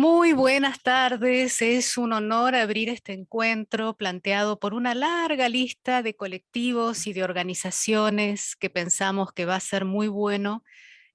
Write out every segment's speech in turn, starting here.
Muy buenas tardes, es un honor abrir este encuentro planteado por una larga lista de colectivos y de organizaciones que pensamos que va a ser muy bueno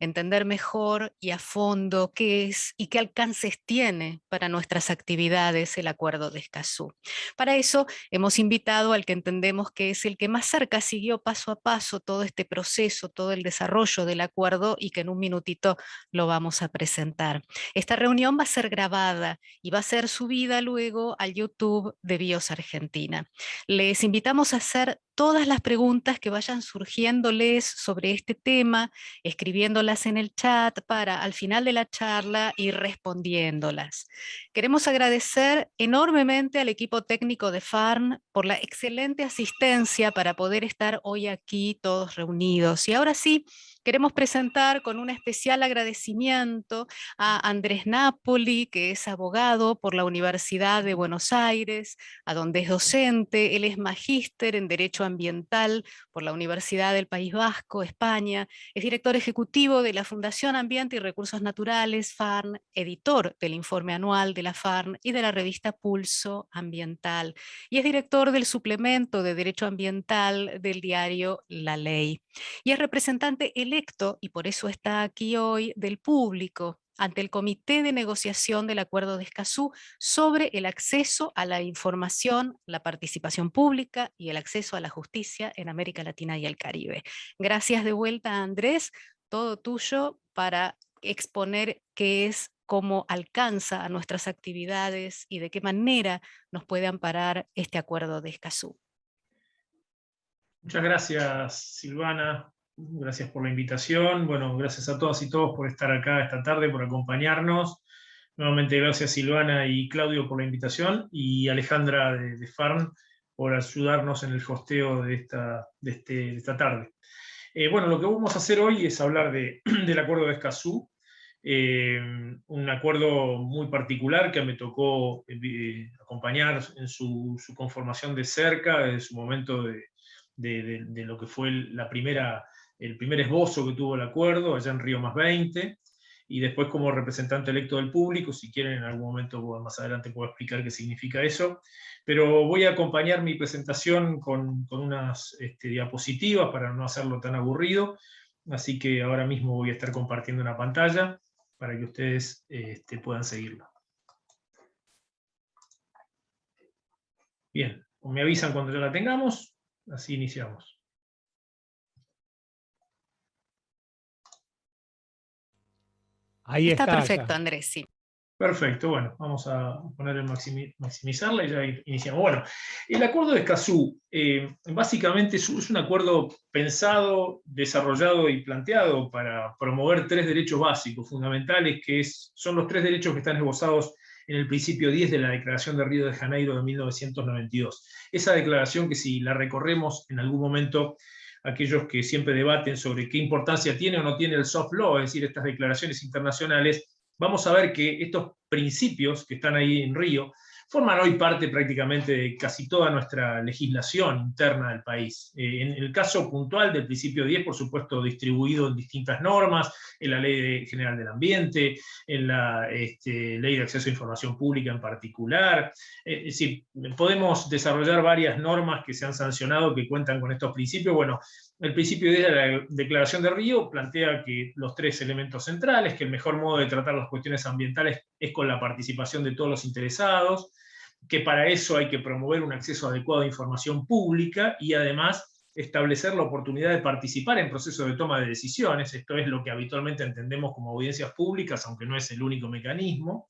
entender mejor y a fondo qué es y qué alcances tiene para nuestras actividades el Acuerdo de Escazú. Para eso hemos invitado al que entendemos que es el que más cerca siguió paso a paso todo este proceso, todo el desarrollo del acuerdo y que en un minutito lo vamos a presentar. Esta reunión va a ser grabada y va a ser subida luego al YouTube de BIOS Argentina. Les invitamos a hacer todas las preguntas que vayan surgiéndoles sobre este tema, escribiéndolas en el chat para al final de la charla ir respondiéndolas. Queremos agradecer enormemente al equipo técnico de FARN por la excelente asistencia para poder estar hoy aquí todos reunidos. Y ahora sí, queremos presentar con un especial agradecimiento a Andrés Napoli, que es abogado por la Universidad de Buenos Aires, a donde es docente. Él es magíster en Derecho Ambiental por la Universidad del País Vasco, España. Es director ejecutivo de la Fundación Ambiente y Recursos Naturales, FARN, editor del informe anual de la FARN y de la revista Pulso Ambiental. Y es director del suplemento de Derecho Ambiental del diario La Ley. Y es representante electo, y por eso está aquí hoy, del público ante el Comité de Negociación del Acuerdo de Escazú sobre el acceso a la información, la participación pública y el acceso a la justicia en América Latina y el Caribe. Gracias de vuelta, Andrés, todo tuyo para exponer qué es, cómo alcanza a nuestras actividades y de qué manera nos puede amparar este Acuerdo de Escazú. Muchas gracias, Silvana. Gracias por la invitación. Bueno, gracias a todas y todos por estar acá esta tarde, por acompañarnos. Nuevamente, gracias Silvana y Claudio por la invitación y Alejandra de FARN por ayudarnos en el hosteo de esta tarde. Bueno, lo que vamos a hacer hoy es hablar del Acuerdo de Escazú, un acuerdo muy particular que me tocó acompañar en su conformación de cerca, en su momento de lo que fue el primer esbozo que tuvo el acuerdo, allá en Río +20, y después como representante electo del público. Si quieren, en algún momento más adelante puedo explicar qué significa eso, pero voy a acompañar mi presentación con unas diapositivas para no hacerlo tan aburrido, así que ahora mismo voy a estar compartiendo una pantalla para que ustedes puedan seguirlo. Bien, me avisan cuando ya la tengamos, así iniciamos. Ahí Está está, perfecto, ya. Andrés, sí. Perfecto, bueno, vamos a poner el maximizarla y ya iniciamos. Bueno, el Acuerdo de Escazú básicamente es un acuerdo pensado, desarrollado y planteado para promover tres derechos básicos fundamentales, son los tres derechos que están esbozados en el principio 10 de la Declaración de Río de Janeiro de 1992. Esa declaración que, si la recorremos en algún momento, aquellos que siempre debaten sobre qué importancia tiene o no tiene el soft law, es decir, estas declaraciones internacionales, vamos a ver que estos principios que están ahí en Río forman hoy parte prácticamente de casi toda nuestra legislación interna del país. En el caso puntual del principio 10, por supuesto, distribuido en distintas normas, en la Ley General del Ambiente, en la Ley de Acceso a Información Pública en particular. Es decir, podemos desarrollar varias normas que se han sancionado que cuentan con estos principios. Bueno, el principio 10 de la Declaración de Río plantea que los tres elementos centrales, que el mejor modo de tratar las cuestiones ambientales es con la participación de todos los interesados, que para eso hay que promover un acceso adecuado a información pública y además establecer la oportunidad de participar en procesos de toma de decisiones. Esto es lo que habitualmente entendemos como audiencias públicas, aunque no es el único mecanismo.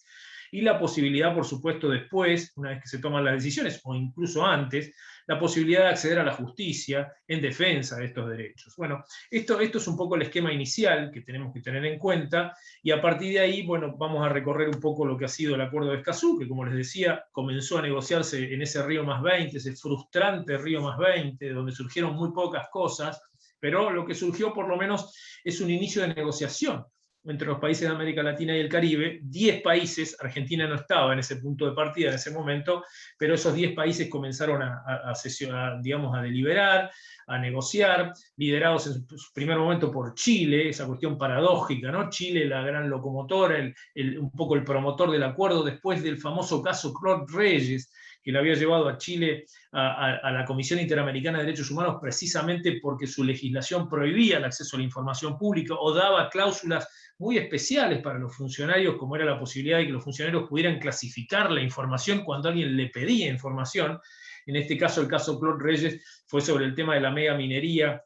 Y la posibilidad, por supuesto, después, una vez que se toman las decisiones, o incluso antes, la posibilidad de acceder a la justicia en defensa de estos derechos. Bueno, esto es un poco el esquema inicial que tenemos que tener en cuenta, y a partir de ahí, bueno, vamos a recorrer un poco lo que ha sido el Acuerdo de Escazú, que, como les decía, comenzó a negociarse en ese Río +20, ese frustrante Río +20, donde surgieron muy pocas cosas, pero lo que surgió por lo menos es un inicio de negociación entre los países de América Latina y el Caribe, 10 países, Argentina no estaba en ese punto de partida en ese momento, pero esos 10 países comenzaron a sesionar, digamos, a deliberar, a negociar, liderados en su primer momento por Chile, esa cuestión paradójica, ¿no? Chile, la gran locomotora, un poco el promotor del acuerdo, después del famoso caso Claude Reyes, que le había llevado a Chile a la Comisión Interamericana de Derechos Humanos precisamente porque su legislación prohibía el acceso a la información pública o daba cláusulas muy especiales para los funcionarios, como era la posibilidad de que los funcionarios pudieran clasificar la información cuando alguien le pedía información. En este caso, el caso Claude Reyes fue sobre el tema de la mega minería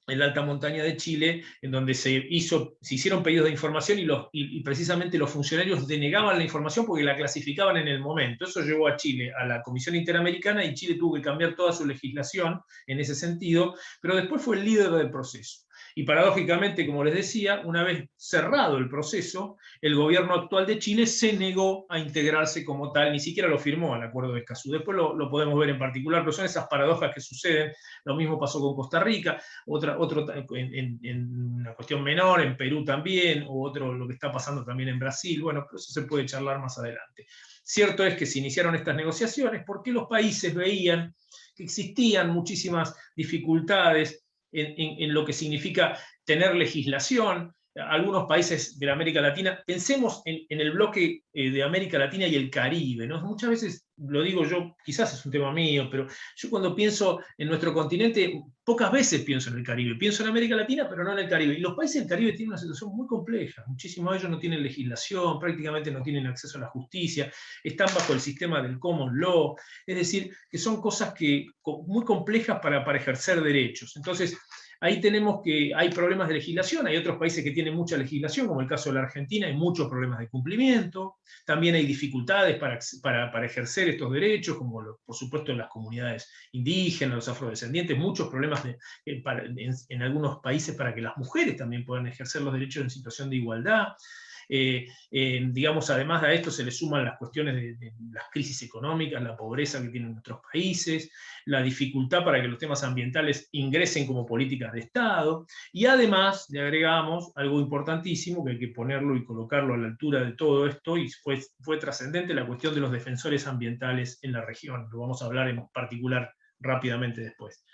en la alta montaña de Chile, en donde se hicieron pedidos de información y precisamente los funcionarios denegaban la información porque la clasificaban en el momento. Eso llevó a Chile a la Comisión Interamericana y Chile tuvo que cambiar toda su legislación en ese sentido, pero después fue el líder del proceso. Y paradójicamente, como les decía, una vez cerrado el proceso, el gobierno actual de Chile se negó a integrarse como tal, ni siquiera lo firmó al Acuerdo de Escazú. Después lo podemos ver en particular, pero son esas paradojas que suceden. Lo mismo pasó con Costa Rica, en una cuestión menor, en Perú también, o lo que está pasando también en Brasil. Bueno, pero eso se puede charlar más adelante. Cierto es que se iniciaron estas negociaciones porque los países veían que existían muchísimas dificultades en lo que significa tener legislación. Algunos países de la América Latina, pensemos en el bloque de América Latina y el Caribe, ¿no? Muchas veces, lo digo yo, quizás es un tema mío, pero yo cuando pienso en nuestro continente, pocas veces pienso en el Caribe, pienso en América Latina, pero no en el Caribe. Y los países del Caribe tienen una situación muy compleja, muchísimos de ellos no tienen legislación, prácticamente no tienen acceso a la justicia, están bajo el sistema del common law, es decir, que son cosas muy complejas para ejercer derechos. Entonces, ahí tenemos que hay problemas de legislación, hay otros países que tienen mucha legislación, como el caso de la Argentina, hay muchos problemas de cumplimiento, también hay dificultades para ejercer estos derechos, como por supuesto en las comunidades indígenas, los afrodescendientes, muchos problemas en algunos países para que las mujeres también puedan ejercer los derechos en situación de igualdad. Digamos, además de esto se le suman las cuestiones de las crisis económicas, la pobreza que tienen nuestros países, la dificultad para que los temas ambientales ingresen como políticas de Estado, y además le agregamos algo importantísimo que hay que ponerlo y colocarlo a la altura de todo esto, y fue trascendente, la cuestión de los defensores ambientales en la región. Lo vamos a hablar en particular rápidamente después.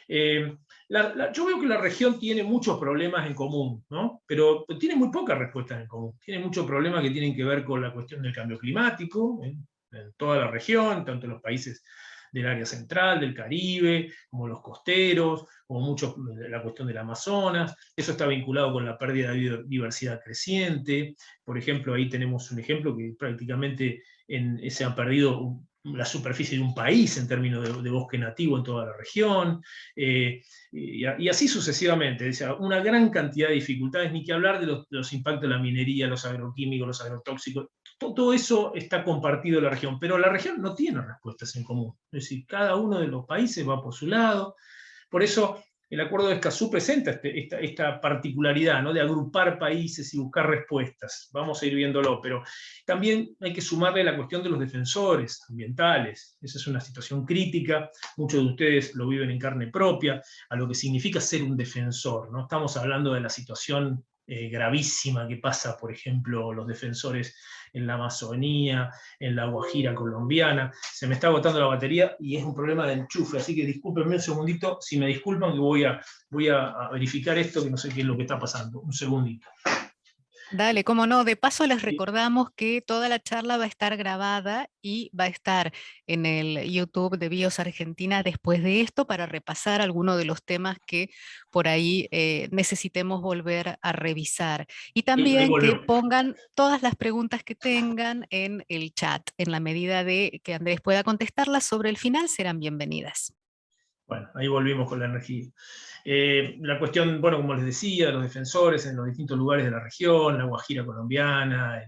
Yo veo que la región tiene muchos problemas en común, ¿no? Pero tiene muy pocas respuestas en común. Tiene muchos problemas que tienen que ver con la cuestión del cambio climático, en toda la región, tanto en los países del área central, del Caribe, como los costeros, como la cuestión del Amazonas. Eso está vinculado con la pérdida de biodiversidad creciente. Por ejemplo, ahí tenemos un ejemplo que prácticamente se han perdido la superficie de un país en términos de bosque nativo en toda la región, y así sucesivamente. O sea, una gran cantidad de dificultades, ni que hablar de los impactos de la minería, los agroquímicos, los agrotóxicos. Todo eso está compartido en la región, pero la región no tiene respuestas en común. Es decir, cada uno de los países va por su lado. Por eso el Acuerdo de Escazú presenta esta particularidad, ¿no? De agrupar países y buscar respuestas. Vamos a ir viéndolo, pero también hay que sumarle la cuestión de los defensores ambientales. Esa es una situación crítica, muchos de ustedes lo viven en carne propia, a lo que significa ser un defensor, ¿no? Estamos hablando de la situación gravísima que pasa, por ejemplo, los defensores en la Amazonía, en la Guajira colombiana. Se me está agotando la batería y es un problema de enchufe, así que discúlpenme un segundito. Si me disculpan, que voy a verificar esto, que no sé qué es lo que está pasando. Un segundito. Dale, cómo no. De paso les recordamos que toda la charla va a estar grabada y va a estar en el YouTube de BIOS Argentina después de esto para repasar algunos de los temas que por ahí necesitemos volver a revisar. Y Ahí también que volvemos. pongan todas las preguntas que tengan en el chat. En la medida de que Andrés pueda contestarlas sobre el final, serán bienvenidas. Bueno, ahí volvimos con la energía. La cuestión, bueno, como les decía, los defensores en los distintos lugares de la región, la Guajira colombiana,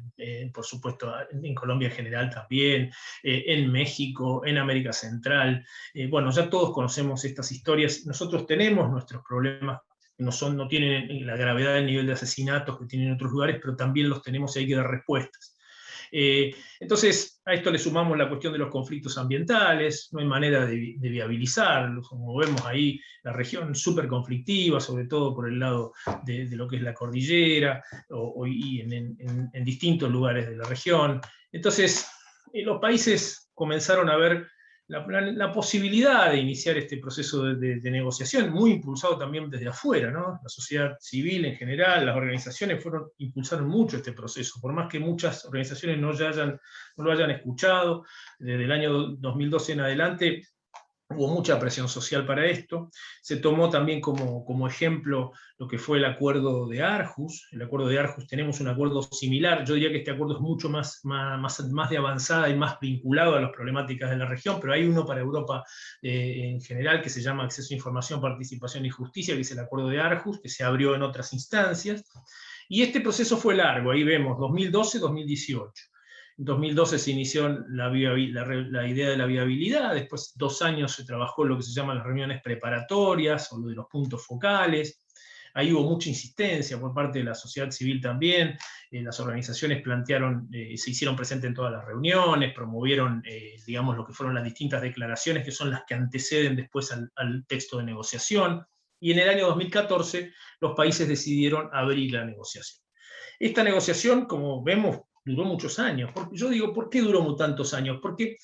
por supuesto en Colombia en general también, en México, en América Central. Bueno, ya todos conocemos estas historias. Nosotros tenemos nuestros problemas que no tienen la gravedad del nivel de asesinatos que tienen en otros lugares, pero también los tenemos y hay que dar respuestas. Entonces, a esto le sumamos la cuestión de los conflictos ambientales, no hay manera de viabilizarlos, como vemos ahí, la región súper conflictiva, sobre todo por el lado de lo que es la cordillera, y en distintos lugares de la región. Entonces, los países comenzaron a ver la posibilidad de iniciar este proceso de negociación, muy impulsado también desde afuera, ¿no? La sociedad civil en general, las organizaciones impulsaron mucho este proceso, por más que muchas organizaciones no lo hayan escuchado. Desde el año 2012 en adelante hubo mucha presión social para esto. Se tomó también como ejemplo lo que fue el acuerdo de Aarhus. El acuerdo de Aarhus, tenemos un acuerdo similar. Yo diría que este acuerdo es mucho más de avanzada y más vinculado a las problemáticas de la región, pero hay uno para Europa en general que se llama Acceso a Información, Participación y Justicia, que es el acuerdo de Aarhus, que se abrió en otras instancias. Y este proceso fue largo, ahí vemos 2012-2018. En 2012 se inició la idea de la viabilidad, después 2 años se trabajó lo que se llaman las reuniones preparatorias, o lo de los puntos focales. Ahí hubo mucha insistencia por parte de la sociedad civil también, las organizaciones se hicieron presentes en todas las reuniones, promovieron, digamos, lo que fueron las distintas declaraciones, que son las que anteceden después al texto de negociación, y en el año 2014 los países decidieron abrir la negociación. Esta negociación, como vemos, duró muchos años. Yo digo, ¿por qué duró tantos años? Porque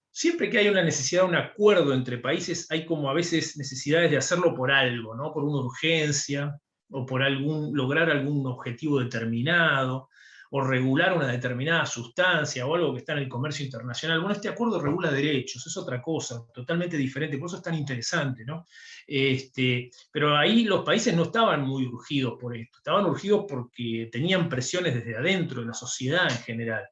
siempre que hay una necesidad de un acuerdo entre países, hay como a veces necesidades de hacerlo por algo, ¿no? Por una urgencia, o por lograr algún objetivo determinado, o regular una determinada sustancia, o algo que está en el comercio internacional. Bueno, este acuerdo regula derechos, es otra cosa, totalmente diferente, por eso es tan interesante, ¿no? Pero ahí los países no estaban muy urgidos por esto, estaban urgidos porque tenían presiones desde adentro de la sociedad en general.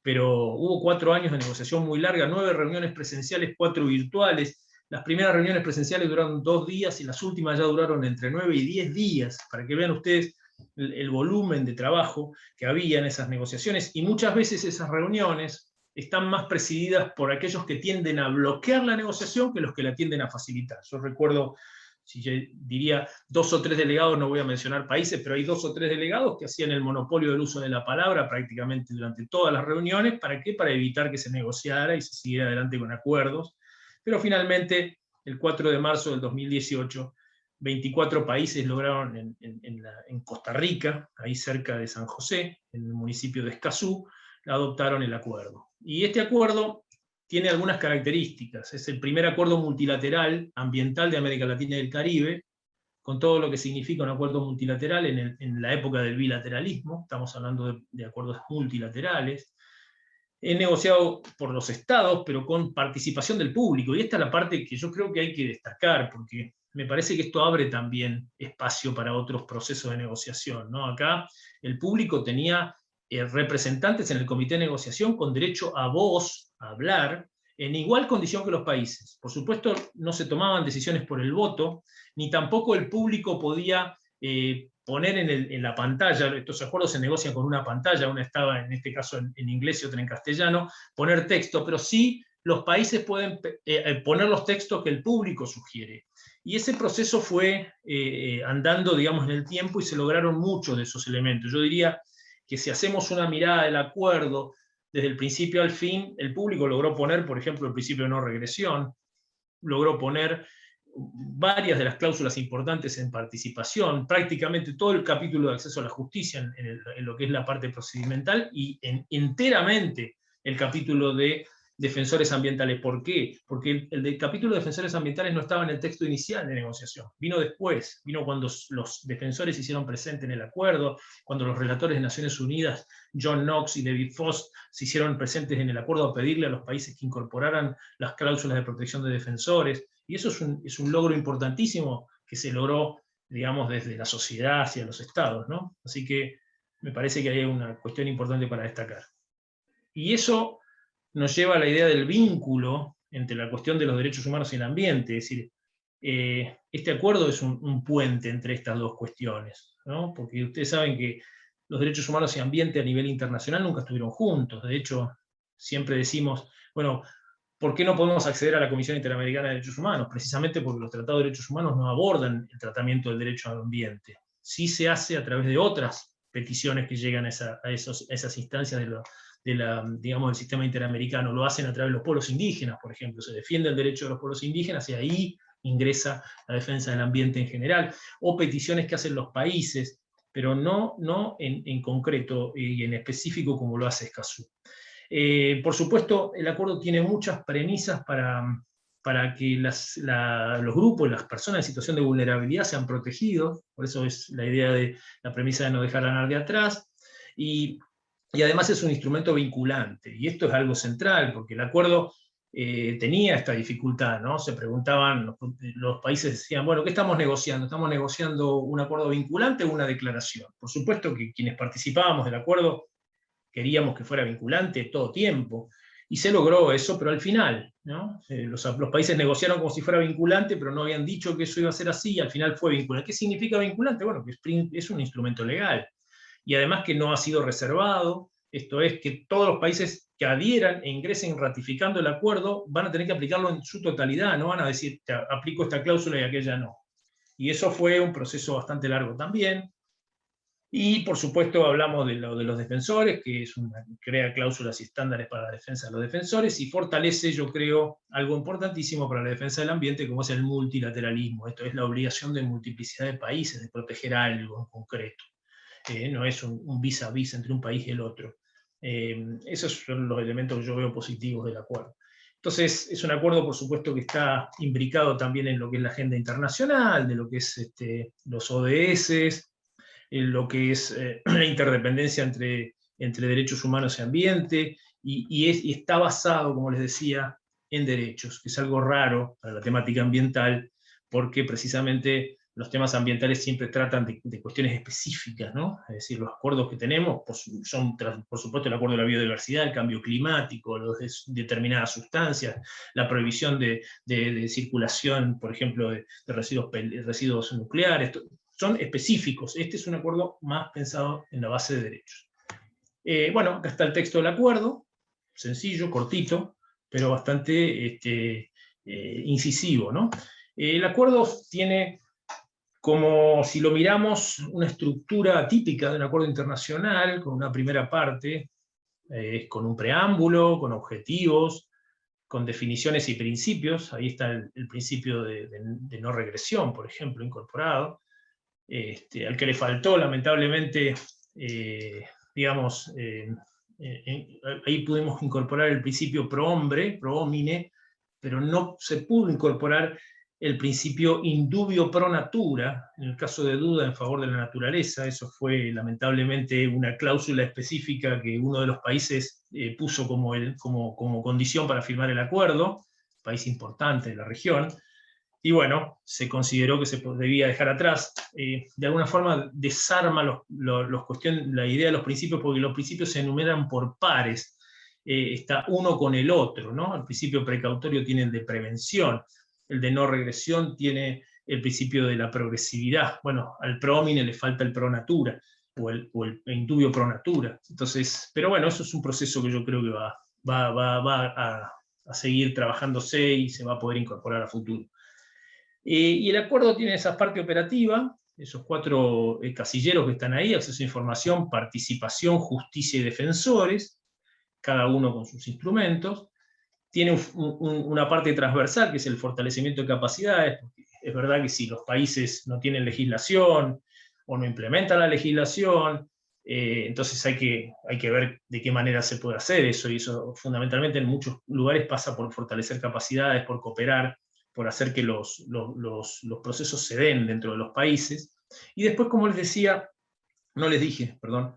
Pero hubo 4 años de negociación muy larga, 9 reuniones presenciales, 4 virtuales. Las primeras reuniones presenciales duraron 2 días y las últimas ya duraron entre 9 y 10 días, para que vean ustedes el volumen de trabajo que había en esas negociaciones, y muchas veces esas reuniones están más presididas por aquellos que tienden a bloquear la negociación que los que la tienden a facilitar. Yo recuerdo, si yo diría 2 o 3 delegados, no voy a mencionar países, pero hay 2 o 3 delegados que hacían el monopolio del uso de la palabra prácticamente durante todas las reuniones. ¿Para qué? Para evitar que se negociara y se siguiera adelante con acuerdos. Pero finalmente, el 4 de marzo del 2018, 24 países lograron en Costa Rica, ahí cerca de San José, en el municipio de Escazú, adoptaron el acuerdo. Y este acuerdo tiene algunas características. Es el primer acuerdo multilateral ambiental de América Latina y el Caribe, con todo lo que significa un acuerdo multilateral en la época del bilateralismo. Estamos hablando de acuerdos multilaterales. Es negociado por los estados, pero con participación del público. Y esta es la parte que yo creo que hay que destacar, porque me parece que esto abre también espacio para otros procesos de negociación, ¿no? Acá el público tenía representantes en el comité de negociación con derecho a voz, a hablar, en igual condición que los países. Por supuesto, no se tomaban decisiones por el voto, ni tampoco el público podía poner en la pantalla, estos acuerdos se negocian con una pantalla, una estaba en este caso en inglés y otra en castellano, poner texto, pero sí los países pueden poner los textos que el público sugiere. Y ese proceso fue andando, digamos, en el tiempo, y se lograron muchos de esos elementos. Yo diría que si hacemos una mirada del acuerdo desde el principio al fin, el público logró poner, por ejemplo, el principio de no regresión, logró poner varias de las cláusulas importantes en participación, prácticamente todo el capítulo de acceso a la justicia en lo que es la parte procedimental, y enteramente el capítulo de defensores ambientales. ¿Por qué? Porque el capítulo de defensores ambientales no estaba en el texto inicial de negociación, vino después, vino cuando los defensores se hicieron presentes en el acuerdo, cuando los relatores de Naciones Unidas, John Knox y David Frost, se hicieron presentes en el acuerdo a pedirle a los países que incorporaran las cláusulas de protección de defensores. Y eso es un logro importantísimo que se logró, digamos, desde la sociedad hacia los estados, ¿no? Así que me parece que hay una cuestión importante para destacar. Y eso nos lleva a la idea del vínculo entre la cuestión de los derechos humanos y el ambiente. Es decir, este acuerdo es un puente entre estas dos cuestiones, ¿no? Porque ustedes saben que los derechos humanos y ambiente a nivel internacional nunca estuvieron juntos. De hecho, siempre decimos, bueno, ¿por qué no podemos acceder a la Comisión Interamericana de Derechos Humanos? Precisamente porque los tratados de derechos humanos no abordan el tratamiento del derecho al ambiente. Sí se hace a través de otras peticiones que llegan a esas instancias digamos, del sistema interamericano, lo hacen a través de los pueblos indígenas, por ejemplo, se defiende el derecho de los pueblos indígenas y ahí ingresa la defensa del ambiente en general, o peticiones que hacen los países, pero no en concreto y en específico como lo hace Escazú. Por supuesto, el acuerdo tiene muchas premisas para que los grupos, las personas en situación de vulnerabilidad sean protegidos, por eso es la idea de la premisa de no dejar a nadie atrás, y además es un instrumento vinculante, y esto es algo central, porque el acuerdo tenía esta dificultad, ¿no? Se preguntaban, los países decían, bueno, ¿qué estamos negociando? ¿Estamos negociando un acuerdo vinculante o una declaración? Por supuesto que quienes participábamos del acuerdo queríamos que fuera vinculante todo tiempo, y se logró eso, pero al final, ¿no? Los países negociaron como si fuera vinculante, pero no habían dicho que eso iba a ser así, y al final fue vinculante. ¿Qué significa vinculante? Bueno, que es un instrumento legal, y además que no ha sido reservado, esto es que todos los países que adhieran e ingresen ratificando el acuerdo van a tener que aplicarlo en su totalidad, no van a decir, te aplico esta cláusula y aquella no. Y eso fue un proceso bastante largo también. Y por supuesto hablamos de los defensores, que crea cláusulas y estándares para la defensa de los defensores, y fortalece, yo creo, algo importantísimo para la defensa del ambiente, como es el multilateralismo. Esto es la obligación de multiplicidad de países, de proteger algo en concreto. No es un vis a vis entre un país y el otro. Esos son los elementos que yo veo positivos del acuerdo. Entonces, es un acuerdo, por supuesto, que está imbricado también en lo que es la agenda internacional, de lo que es los ODS, en lo que es la interdependencia entre derechos humanos y ambiente, y está basado, como les decía, en derechos, que es algo raro para la temática ambiental, porque precisamente los temas ambientales siempre tratan de cuestiones específicas, ¿no? Es decir, los acuerdos que tenemos son, por supuesto, el acuerdo de la biodiversidad, el cambio climático, determinadas sustancias, la prohibición de circulación, por ejemplo, de residuos nucleares. Son específicos. Este es un acuerdo más pensado en la base de derechos. Bueno, acá está el texto del acuerdo, sencillo, cortito, pero bastante incisivo, ¿no? El acuerdo tiene, como si lo miramos, una estructura típica de un acuerdo internacional, con una primera parte, con un preámbulo, con objetivos, con definiciones y principios. Ahí está el principio de no regresión, por ejemplo, incorporado. Al que le faltó, lamentablemente, digamos, ahí pudimos incorporar el principio pro hombre, pro homine, pero no se pudo incorporar el principio indubio pro natura, en el caso de duda en favor de la naturaleza. Eso fue lamentablemente una cláusula específica que uno de los países puso como condición para firmar el acuerdo, país importante de la región. Y bueno, se consideró que se debía dejar atrás. De alguna forma desarma la idea de los principios, porque los principios se enumeran por pares. Está uno con el otro, ¿no? El principio precautorio tiene el de prevención, el de no regresión tiene el principio de la progresividad. Bueno, al pro homine le falta el pro natura, o el indubio pro natura. Entonces, pero bueno, eso es un proceso que yo creo que va a seguir trabajándose y se va a poder incorporar a futuro. Y el acuerdo tiene esa parte operativa, esos 4 casilleros que están ahí: acceso a información, participación, justicia y defensores, cada uno con sus instrumentos. Tiene una parte transversal, que es el fortalecimiento de capacidades, porque es verdad que si los países no tienen legislación o no implementan la legislación, entonces hay que ver de qué manera se puede hacer eso, y eso fundamentalmente en muchos lugares pasa por fortalecer capacidades, por cooperar, por hacer que los procesos se den dentro de los países. Y después, como les decía, perdón,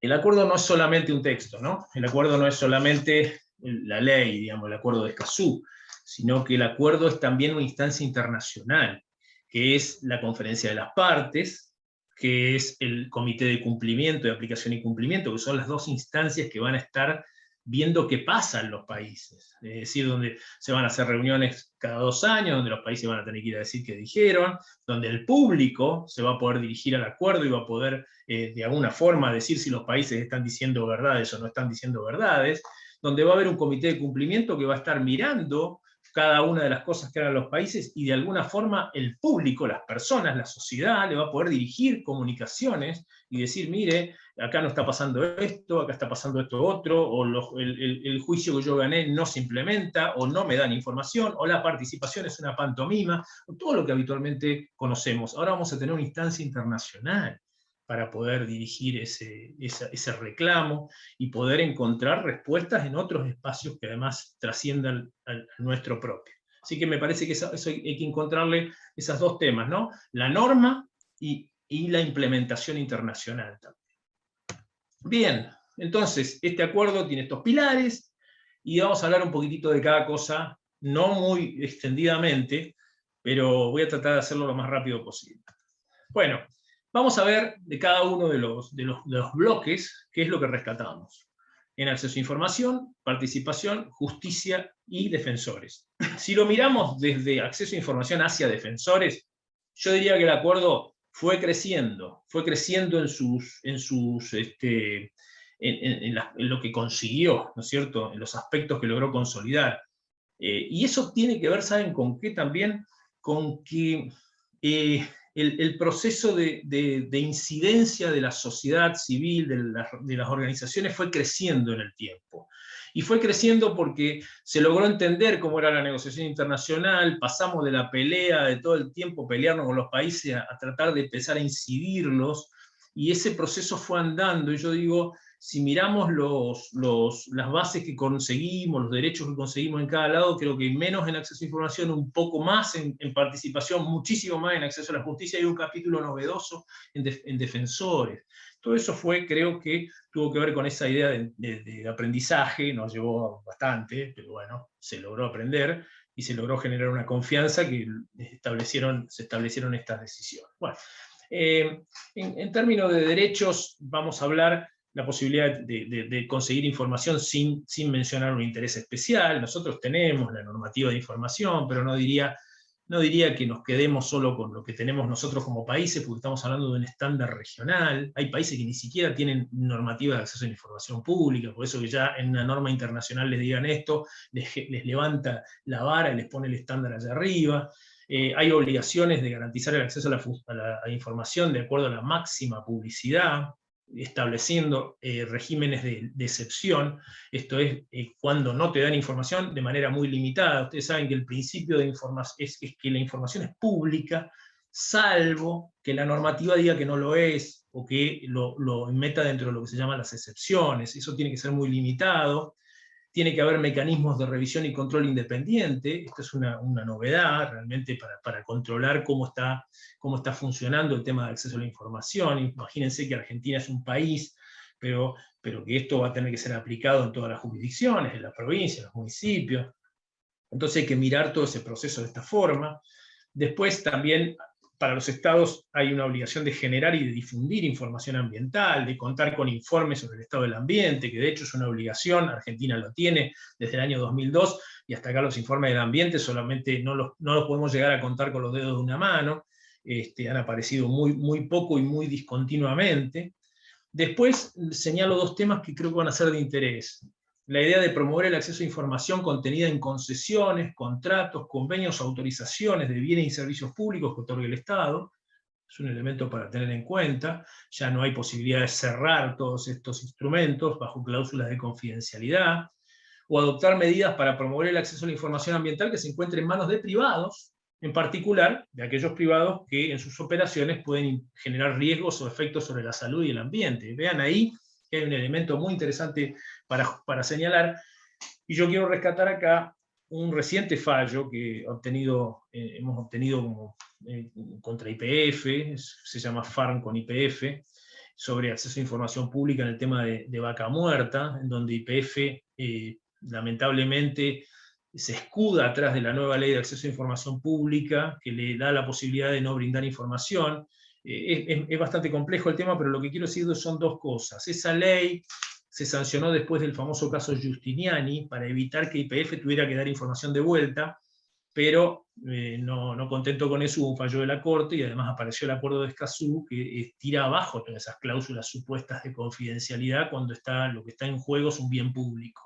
el acuerdo no es solamente un texto, ¿no? El acuerdo no es solamente la ley, digamos, el acuerdo de Escazú, sino que el acuerdo es también una instancia internacional, que es la conferencia de las partes, que es el comité de cumplimiento, de aplicación y cumplimiento, que son las 2 instancias que van a estar viendo qué pasa en los países, es decir, donde se van a hacer reuniones cada 2 años, donde los países van a tener que ir a decir qué dijeron, donde el público se va a poder dirigir al acuerdo y va a poder de alguna forma decir si los países están diciendo verdades o no están diciendo verdades, donde va a haber un comité de cumplimiento que va a estar mirando cada una de las cosas que hagan los países, y de alguna forma el público, las personas, la sociedad, le va a poder dirigir comunicaciones y decir, mire, acá no está pasando esto, acá está pasando esto otro, o el juicio que yo gané no se implementa, o no me dan información, o la participación es una pantomima, o todo lo que habitualmente conocemos. Ahora vamos a tener una instancia internacional para poder dirigir ese reclamo y poder encontrar respuestas en otros espacios que además trasciendan al nuestro propio. Así que me parece que eso hay que encontrarle esos dos temas, ¿no? La norma y la implementación internacional también. Bien, entonces, este acuerdo tiene estos pilares, y vamos a hablar un poquitito de cada cosa, no muy extendidamente, pero voy a tratar de hacerlo lo más rápido posible. Bueno, vamos a ver de cada uno de los bloques qué es lo que rescatamos. En acceso a información, participación, justicia y defensores. Si lo miramos desde acceso a información hacia defensores, yo diría que el acuerdo fue creciendo en lo que consiguió, ¿no es cierto?, en los aspectos que logró consolidar. Y eso tiene que ver, ¿saben con qué también? Con que el proceso de incidencia de la sociedad civil, de las organizaciones, fue creciendo en el tiempo. Y fue creciendo porque se logró entender cómo era la negociación internacional, pasamos de la pelea, de todo el tiempo pelearnos con los países, a tratar de empezar a incidirlos, y ese proceso fue andando. Y yo digo, si miramos las bases que conseguimos, los derechos que conseguimos en cada lado, creo que menos en acceso a información, un poco más en participación, muchísimo más en acceso a la justicia, hay un capítulo novedoso en defensores. Todo eso creo que tuvo que ver con esa idea de aprendizaje, nos llevó bastante, pero bueno, se logró aprender y se logró generar una confianza que se establecieron estas decisiones. Bueno, en términos de derechos, vamos a hablar la posibilidad de conseguir información sin mencionar un interés especial. Nosotros tenemos la normativa de información, pero no diría que nos quedemos solo con lo que tenemos nosotros como países, porque estamos hablando de un estándar regional. Hay países que ni siquiera tienen normativa de acceso a la información pública, por eso que ya en una norma internacional les digan esto, les levanta la vara y les pone el estándar allá arriba. Hay obligaciones de garantizar el acceso a la información de acuerdo a la máxima publicidad, estableciendo regímenes de excepción. Esto es cuando no te dan información de manera muy limitada. Ustedes saben que el principio de información es que la información es pública, salvo que la normativa diga que no lo es, o que lo meta dentro de lo que se llaman las excepciones. Eso tiene que ser muy limitado. Tiene que haber mecanismos de revisión y control independiente. Esto es una novedad realmente para controlar cómo está funcionando el tema de acceso a la información. Imagínense que Argentina es un país, pero que esto va a tener que ser aplicado en todas las jurisdicciones, en las provincias, en los municipios. Entonces hay que mirar todo ese proceso de esta forma. Después también, para los estados hay una obligación de generar y de difundir información ambiental, de contar con informes sobre el estado del ambiente, que de hecho es una obligación. Argentina lo tiene desde el año 2002, y hasta acá los informes del ambiente solamente no los podemos llegar a contar con los dedos de una mano. Han aparecido muy poco y muy discontinuamente. Después señalo dos temas que creo que van a ser de interés. La idea de promover el acceso a información contenida en concesiones, contratos, convenios, autorizaciones de bienes y servicios públicos que otorgue el Estado. Es un elemento para tener en cuenta. Ya no hay posibilidad de cerrar todos estos instrumentos bajo cláusulas de confidencialidad. O adoptar medidas para promover el acceso a la información ambiental que se encuentre en manos de privados, en particular de aquellos privados que en sus operaciones pueden generar riesgos o efectos sobre la salud y el ambiente. Vean ahí que hay un elemento muy interesante para señalar, y yo quiero rescatar acá un reciente fallo que hemos obtenido contra YPF, se llama FARM con YPF, sobre acceso a información pública en el tema de vaca muerta, en donde YPF lamentablemente se escuda atrás de la nueva ley de acceso a información pública, que le da la posibilidad de no brindar información. Es bastante complejo el tema, pero lo que quiero decir son dos cosas. Esa ley se sancionó después del famoso caso Giustiniani, para evitar que YPF tuviera que dar información de vuelta, pero no contento con eso, hubo un fallo de la Corte, y además apareció el acuerdo de Escazú, que tira abajo todas esas cláusulas supuestas de confidencialidad cuando lo que está en juego es un bien público.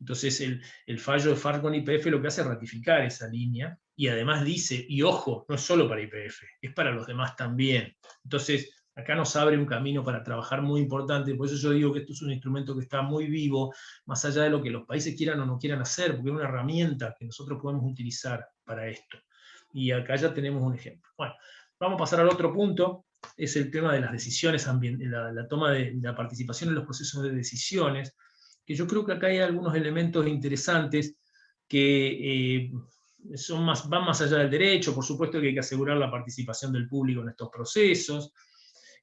Entonces el fallo de FARC con YPF lo que hace es ratificar esa línea, y además dice, y ojo, no es solo para YPF, es para los demás también. Entonces, acá nos abre un camino para trabajar muy importante, por eso yo digo que esto es un instrumento que está muy vivo, más allá de lo que los países quieran o no quieran hacer, porque es una herramienta que nosotros podemos utilizar para esto. Y acá ya tenemos un ejemplo. Bueno, vamos a pasar al otro punto, es el tema de las decisiones, la toma de la participación en los procesos de decisiones, que yo creo que acá hay algunos elementos interesantes que van más allá del derecho. Por supuesto que hay que asegurar la participación del público en estos procesos,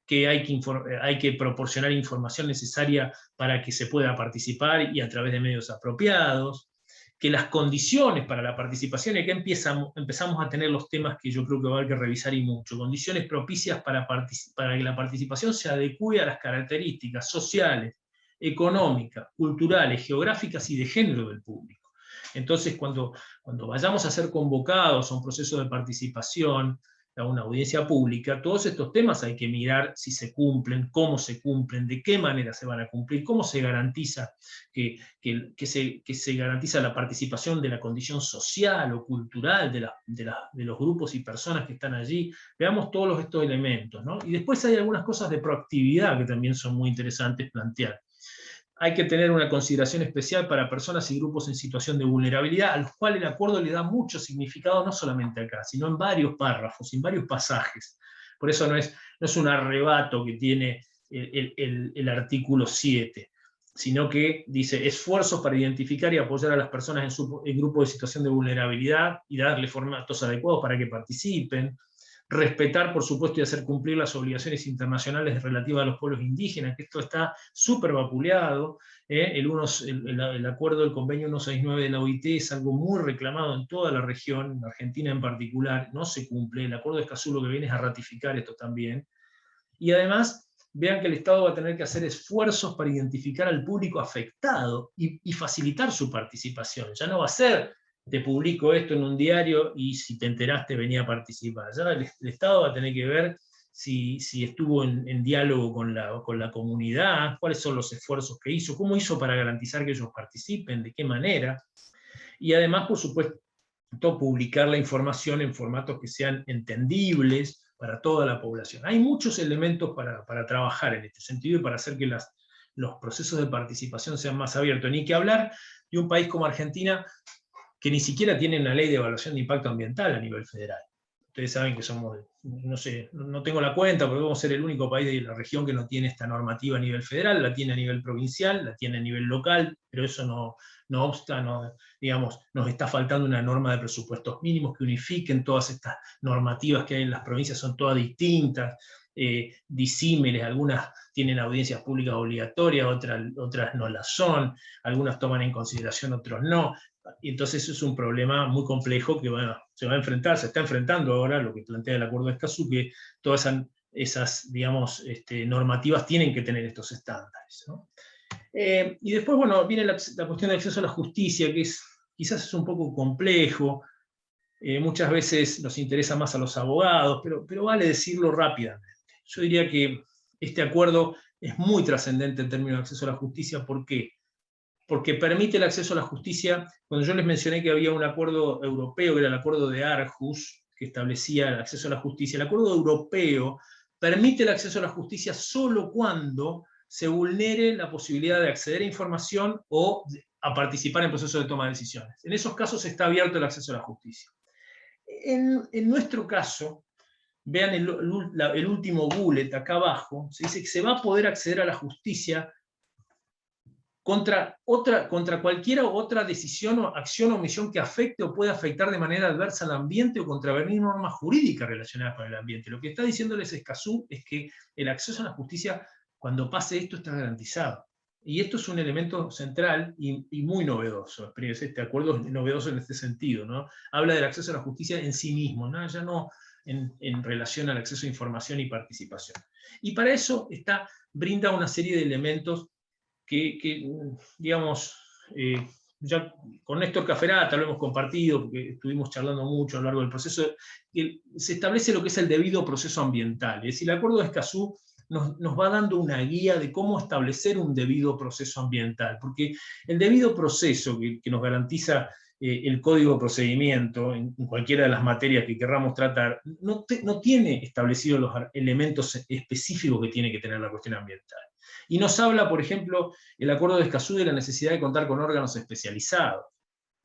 que hay que proporcionar información necesaria para que se pueda participar y a través de medios apropiados, que las condiciones para la participación, y acá empezamos a tener los temas que yo creo que va a haber que revisar y mucho, condiciones propicias para que la participación se adecue a las características sociales, económicas, culturales, geográficas y de género del público. Entonces, cuando vayamos a ser convocados a un proceso de participación, a una audiencia pública, todos estos temas hay que mirar si se cumplen, cómo se cumplen, de qué manera se van a cumplir, cómo se garantiza que se garantiza la participación de la condición social o cultural de los grupos y personas que están allí. Veamos todos estos elementos, ¿no? Y después hay algunas cosas de proactividad que también son muy interesantes plantear. Hay que tener una consideración especial para personas y grupos en situación de vulnerabilidad, a los cuales el acuerdo le da mucho significado, no solamente acá, sino en varios párrafos, en varios pasajes. Por eso no es un arrebato que tiene el artículo 7, sino que dice esfuerzos para identificar y apoyar a las personas en grupos de situación de vulnerabilidad y darle formatos adecuados para que participen. Respetar, por supuesto, y hacer cumplir las obligaciones internacionales relativas a los pueblos indígenas, que esto está súper vapuleado. El acuerdo del convenio 169 de la OIT es algo muy reclamado en toda la región, en Argentina en particular, no se cumple. El acuerdo de Escazú lo que viene es a ratificar esto también. Y además, vean que el Estado va a tener que hacer esfuerzos para identificar al público afectado y facilitar su participación. Ya no va a ser te publico esto en un diario y si te enteraste venía a participar. Ya el Estado va a tener que ver si estuvo en diálogo con la comunidad, cuáles son los esfuerzos que hizo, cómo hizo para garantizar que ellos participen, de qué manera. Y además, por supuesto, publicar la información en formatos que sean entendibles para toda la población. Hay muchos elementos para trabajar en este sentido y para hacer que los procesos de participación sean más abiertos. Ni que hablar de un país como Argentina, que ni siquiera tiene una ley de evaluación de impacto ambiental a nivel federal. Ustedes saben que somos, no sé, no tengo la cuenta, pero vamos a ser el único país de la región que no tiene esta normativa a nivel federal, la tiene a nivel provincial, la tiene a nivel local, pero eso no obsta, digamos, nos está faltando una norma de presupuestos mínimos que unifiquen todas estas normativas que hay en las provincias, son todas distintas, disímiles, algunas tienen audiencias públicas obligatorias, otras no las son, algunas toman en consideración, otros no. Y entonces eso es un problema muy complejo que se va a enfrentar, se está enfrentando ahora, lo que plantea el acuerdo de Escazú, que todas esas digamos, normativas tienen que tener estos estándares, ¿no? Y después, bueno, viene la cuestión del acceso a la justicia, que quizás es un poco complejo, muchas veces nos interesa más a los abogados, pero vale decirlo rápidamente. Yo diría que este acuerdo es muy trascendente en términos de acceso a la justicia. ¿Por qué? Porque permite el acceso a la justicia. Cuando yo les mencioné que había un acuerdo europeo, que era el acuerdo de Aarhus, que establecía el acceso a la justicia, el acuerdo europeo permite el acceso a la justicia solo cuando se vulnere la posibilidad de acceder a información o a participar en procesos de toma de decisiones. En esos casos está abierto el acceso a la justicia. En nuestro caso, vean el último bullet acá abajo, se dice que se va a poder acceder a la justicia contra cualquier otra decisión o acción o omisión que afecte o pueda afectar de manera adversa al ambiente o contravenir normas jurídicas relacionadas con el ambiente. Lo que está diciéndoles Escazú es que el acceso a la justicia, cuando pase esto, está garantizado. Y esto es un elemento central y muy novedoso. Este acuerdo es novedoso en este sentido, ¿no? Habla del acceso a la justicia en sí mismo, ¿no? Ya no en relación al acceso a información y participación. Y para eso brinda una serie de elementos que digamos, ya con Néstor Caferata lo hemos compartido, porque estuvimos charlando mucho a lo largo del proceso, que se establece lo que es el debido proceso ambiental. Es decir, el acuerdo de Escazú nos va dando una guía de cómo establecer un debido proceso ambiental, porque el debido proceso que nos garantiza el código de procedimiento en cualquiera de las materias que querramos tratar, no tiene establecidos los elementos específicos que tiene que tener la cuestión ambiental. Y nos habla, por ejemplo, el Acuerdo de Escazú de la necesidad de contar con órganos especializados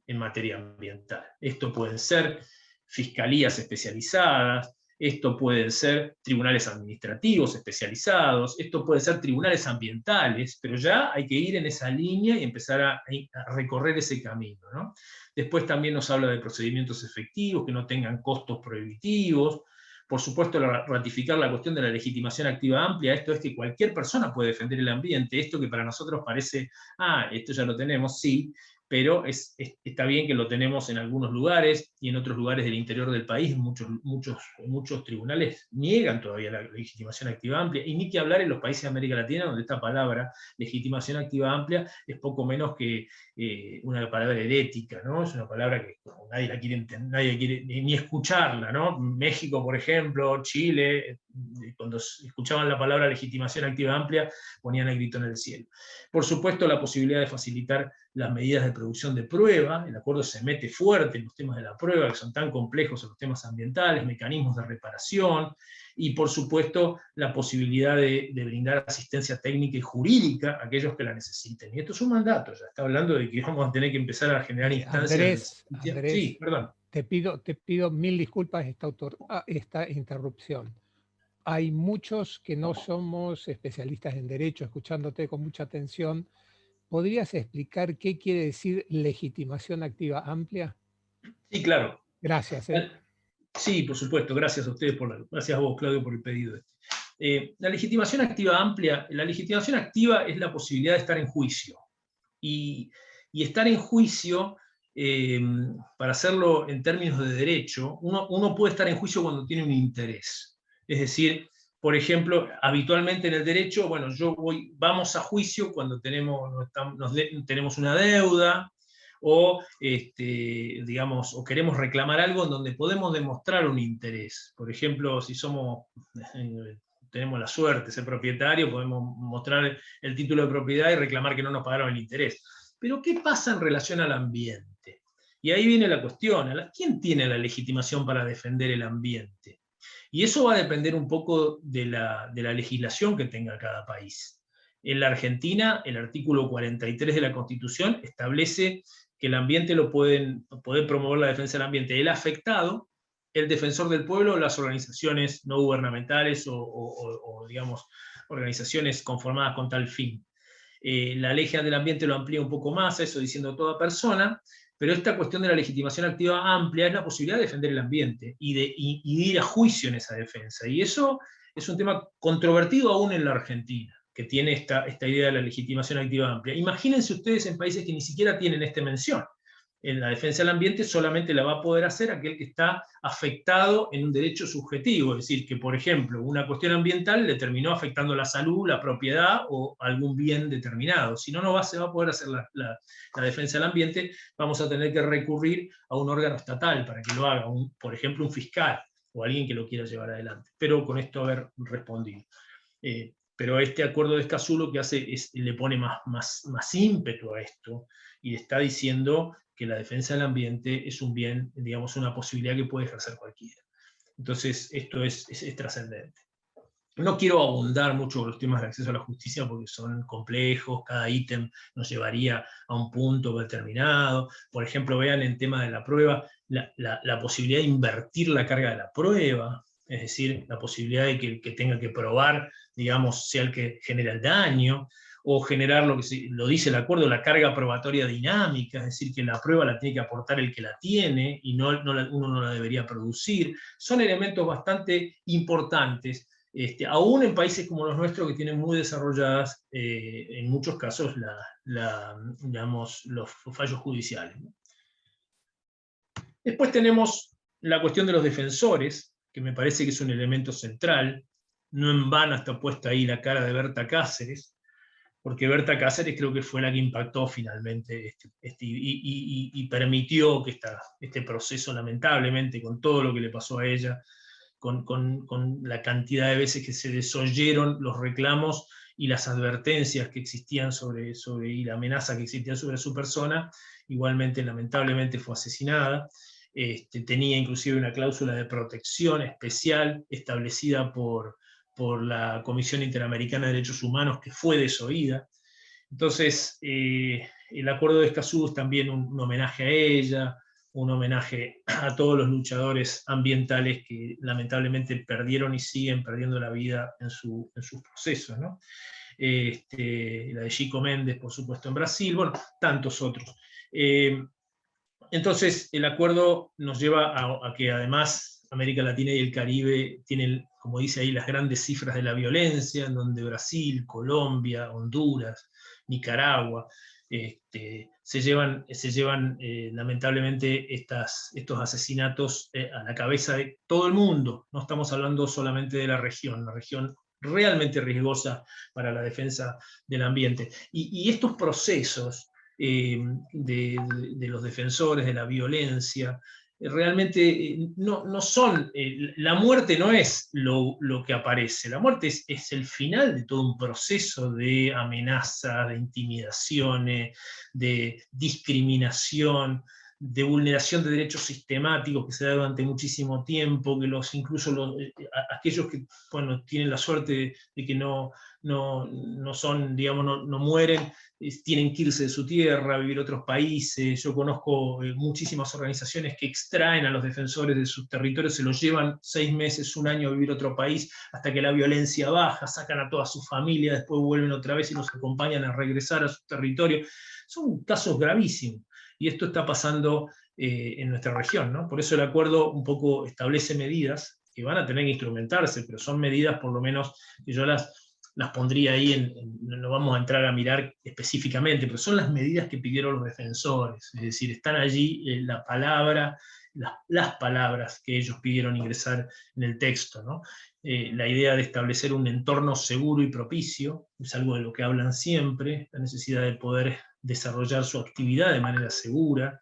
en materia ambiental. Esto pueden ser fiscalías especializadas, esto pueden ser tribunales administrativos especializados, esto pueden ser tribunales ambientales, pero ya hay que ir en esa línea y empezar a recorrer ese camino, ¿no? Después también nos habla de procedimientos efectivos, que no tengan costos prohibitivos. Por supuesto, ratificar la cuestión de la legitimación activa amplia, esto es que cualquier persona puede defender el ambiente, esto que para nosotros parece, esto ya lo tenemos, sí, pero está bien que lo tenemos en algunos lugares y en otros lugares del interior del país. Muchos tribunales niegan todavía la legitimación activa amplia, y ni que hablar en los países de América Latina, donde esta palabra, legitimación activa amplia, es poco menos que una palabra herética, ¿no? Es una palabra que nadie la quiere entender, nadie quiere ni escucharla, ¿no? México, por ejemplo, Chile, cuando escuchaban la palabra legitimación activa amplia, ponían el grito en el cielo. Por supuesto, la posibilidad de facilitar las medidas de producción de prueba. El acuerdo se mete fuerte en los temas de la prueba, que son tan complejos en los temas ambientales, mecanismos de reparación, y por supuesto la posibilidad de brindar asistencia técnica y jurídica a aquellos que la necesiten. Y esto es un mandato, ya está hablando de que vamos a tener que empezar a generar instancias. Andrés, sí, perdón. Te pido mil disculpas esta interrupción. Hay muchos que no somos especialistas en derecho, escuchándote con mucha atención. ¿Podrías explicar qué quiere decir legitimación activa amplia? Sí, claro. Gracias. Sí, por supuesto. Gracias a ustedes, gracias a vos, Claudio, por el pedido. La legitimación activa amplia, la legitimación activa es la posibilidad de estar en juicio. Y estar en juicio, para hacerlo en términos de derecho, uno puede estar en juicio cuando tiene un interés. Es decir, por ejemplo, habitualmente en el derecho, bueno, vamos a juicio cuando tenemos una deuda, o digamos, o queremos reclamar algo en donde podemos demostrar un interés. Por ejemplo, si tenemos la suerte de ser propietario, podemos mostrar el título de propiedad y reclamar que no nos pagaron el interés. Pero ¿qué pasa en relación al ambiente? Y ahí viene la cuestión, ¿quién tiene la legitimación para defender el ambiente? Y eso va a depender un poco de la legislación que tenga cada país. En la Argentina, el artículo 43 de la Constitución establece que el ambiente lo puede promover la defensa del ambiente el afectado, el defensor del pueblo, las organizaciones no gubernamentales o digamos, organizaciones conformadas con tal fin. La Ley General del Ambiente lo amplía un poco más, eso diciendo toda persona, pero esta cuestión de la legitimación activa amplia es la posibilidad de defender el ambiente y de ir a juicio en esa defensa. Y eso es un tema controvertido aún en la Argentina, que tiene esta idea de la legitimación activa amplia. Imagínense ustedes en países que ni siquiera tienen esta mención. En la defensa del ambiente solamente la va a poder hacer aquel que está afectado en un derecho subjetivo, es decir, que por ejemplo una cuestión ambiental le terminó afectando la salud, la propiedad o algún bien determinado. Si no, se va a poder hacer la defensa del ambiente, vamos a tener que recurrir a un órgano estatal para que lo haga, por ejemplo un fiscal o alguien que lo quiera llevar adelante. Pero con esto haber respondido. Pero este acuerdo de Escazú lo que hace es le pone más ímpetu a esto y está diciendo que la defensa del ambiente es un bien, digamos, una posibilidad que puede ejercer cualquiera. Entonces, esto es trascendente. No quiero abundar mucho con los temas de acceso a la justicia porque son complejos, cada ítem nos llevaría a un punto determinado. Por ejemplo, vean en tema de la prueba, la posibilidad de invertir la carga de la prueba, es decir, la posibilidad de que el que tenga que probar, digamos, sea el que genera el daño, o generar lo dice el acuerdo, la carga probatoria dinámica, es decir, que la prueba la tiene que aportar el que la tiene y uno no la debería producir. Son elementos bastante importantes, aún en países como los nuestros que tienen muy desarrolladas, en muchos casos, digamos, los fallos judiciales. Después tenemos la cuestión de los defensores, que me parece que es un elemento central. No en vano está puesta ahí la cara de Berta Cáceres, porque Berta Cáceres creo que fue la que impactó finalmente y permitió que este proceso, lamentablemente, con todo lo que le pasó a ella, con la cantidad de veces que se desoyeron los reclamos y las advertencias que existían y la amenaza que existía sobre su persona. Igualmente, lamentablemente, fue asesinada. Tenía inclusive una cláusula de protección especial establecida por la Comisión Interamericana de Derechos Humanos, que fue desoída. Entonces, el Acuerdo de Escazú es también un homenaje a ella, un homenaje a todos los luchadores ambientales que lamentablemente perdieron y siguen perdiendo la vida en sus procesos, ¿no? La de Chico Mendes, por supuesto, en Brasil, bueno, tantos otros. Entonces, el acuerdo nos lleva a que además América Latina y el Caribe tienen, como dice ahí, las grandes cifras de la violencia, en donde Brasil, Colombia, Honduras, Nicaragua, se llevan lamentablemente estos asesinatos a la cabeza de todo el mundo. No estamos hablando solamente de la región realmente riesgosa para la defensa del ambiente. Y estos procesos de los defensores de la violencia, realmente no son, la muerte no es lo que aparece, la muerte es el final de todo un proceso de amenaza, de intimidaciones, de discriminación, de vulneración de derechos sistemáticos que se da durante muchísimo tiempo, que incluso aquellos que tienen la suerte de que no son, digamos, no mueren, tienen que irse de su tierra, vivir en otros países. Yo conozco muchísimas organizaciones que extraen a los defensores de sus territorios, se los llevan 6 meses, 1 año a vivir en otro país, hasta que la violencia baja, sacan a toda su familia, después vuelven otra vez y los acompañan a regresar a su territorio. Son casos gravísimos. Y esto está pasando en nuestra región, ¿no? Por eso el acuerdo un poco establece medidas que van a tener que instrumentarse, pero son medidas, por lo menos, que yo las pondría ahí, no vamos a entrar a mirar específicamente, pero son las medidas que pidieron los defensores, es decir, están allí la palabra, las palabras que ellos pidieron ingresar en el texto, ¿no? La idea de establecer un entorno seguro y propicio, es algo de lo que hablan siempre, la necesidad de poder desarrollar su actividad de manera segura.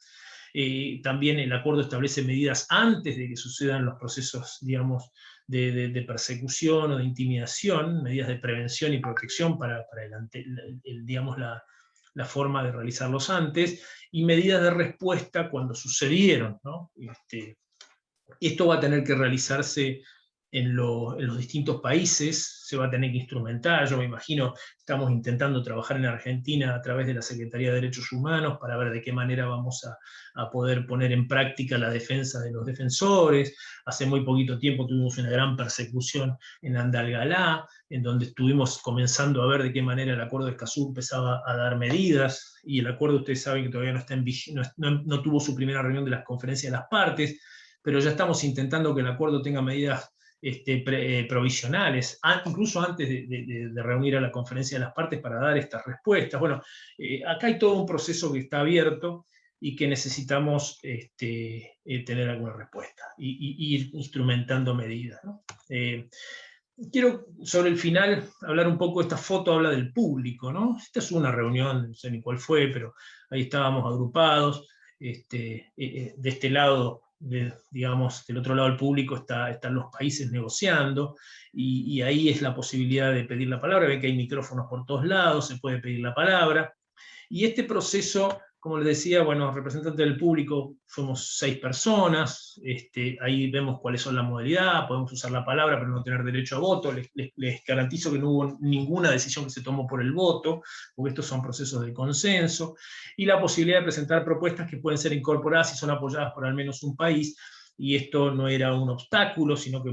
También el acuerdo establece medidas antes de que sucedan los procesos, digamos, de persecución o de intimidación, medidas de prevención y protección para digamos, la forma de realizarlos antes, y medidas de respuesta cuando sucedieron, ¿no? Esto va a tener que realizarse en los distintos países, se va a tener que instrumentar. Yo me imagino, estamos intentando trabajar en Argentina a través de la Secretaría de Derechos Humanos para ver de qué manera vamos a poder poner en práctica la defensa de los defensores. Hace muy poquito tiempo tuvimos una gran persecución en Andalgalá, en donde estuvimos comenzando a ver de qué manera el Acuerdo de Escazú empezaba a dar medidas, y el acuerdo, ustedes saben que todavía no está no tuvo su primera reunión de las conferencias de las partes, pero ya estamos intentando que el acuerdo tenga medidas provisionales, incluso antes de reunir a la conferencia de las partes para dar estas respuestas. Bueno, acá hay todo un proceso que está abierto y que necesitamos tener alguna respuesta y ir instrumentando medidas, ¿no? Quiero, sobre el final, hablar un poco. Esta foto habla del público, ¿no? Esta es una reunión, no sé ni cuál fue, pero ahí estábamos agrupados. De este lado, digamos, del otro lado del público están los países negociando, y ahí es la posibilidad de pedir la palabra. Ven que hay micrófonos por todos lados, se puede pedir la palabra. Y este proceso, como les decía, bueno, representantes del público somos 6 personas, ahí vemos cuáles son las modalidades, podemos usar la palabra pero no tener derecho a voto. Les garantizo que no hubo ninguna decisión que se tomó por el voto, porque estos son procesos de consenso, y la posibilidad de presentar propuestas que pueden ser incorporadas y son apoyadas por al menos un país. Y esto no era un obstáculo, sino que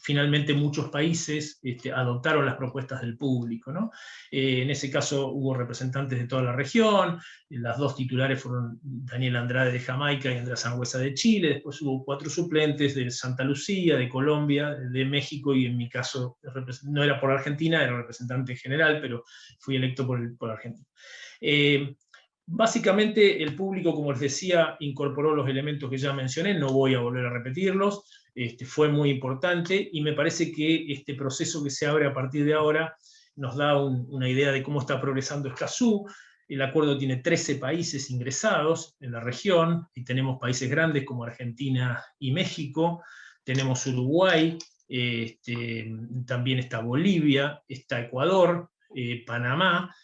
finalmente muchos países adoptaron las propuestas del público, ¿no? En ese caso hubo representantes de toda la región. Las 2 titulares fueron Daniel Andrade de Jamaica y Andrea Sangüesa de Chile. Después hubo 4 suplentes de Santa Lucía, de Colombia, de México, y en mi caso no era por Argentina, era representante general, pero fui electo por Argentina. Básicamente el público, como les decía, incorporó los elementos que ya mencioné, no voy a volver a repetirlos. Fue muy importante, y me parece que este proceso que se abre a partir de ahora nos da una idea de cómo está progresando Escazú. El acuerdo tiene 13 países ingresados en la región, y tenemos países grandes como Argentina y México. tenemos Uruguay, también está Bolivia, está Ecuador, Panamá,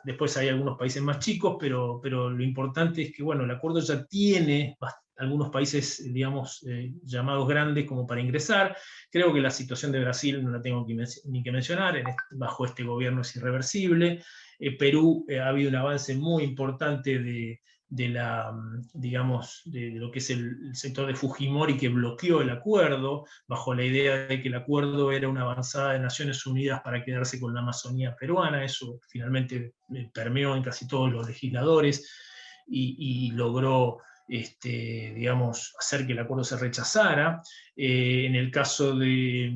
después hay algunos países más chicos, pero lo importante es que, bueno, el acuerdo ya tiene algunos países, digamos, llamados grandes como para ingresar. Creo que la situación de Brasil no la tengo ni que mencionar, bajo este gobierno es irreversible. Perú ha habido un avance muy importante digamos, de lo que es el sector de Fujimori, que bloqueó el acuerdo, bajo la idea de que el acuerdo era una avanzada de Naciones Unidas para quedarse con la Amazonía peruana. Eso finalmente permeó en casi todos los legisladores y logró, digamos, hacer que el acuerdo se rechazara. En el caso de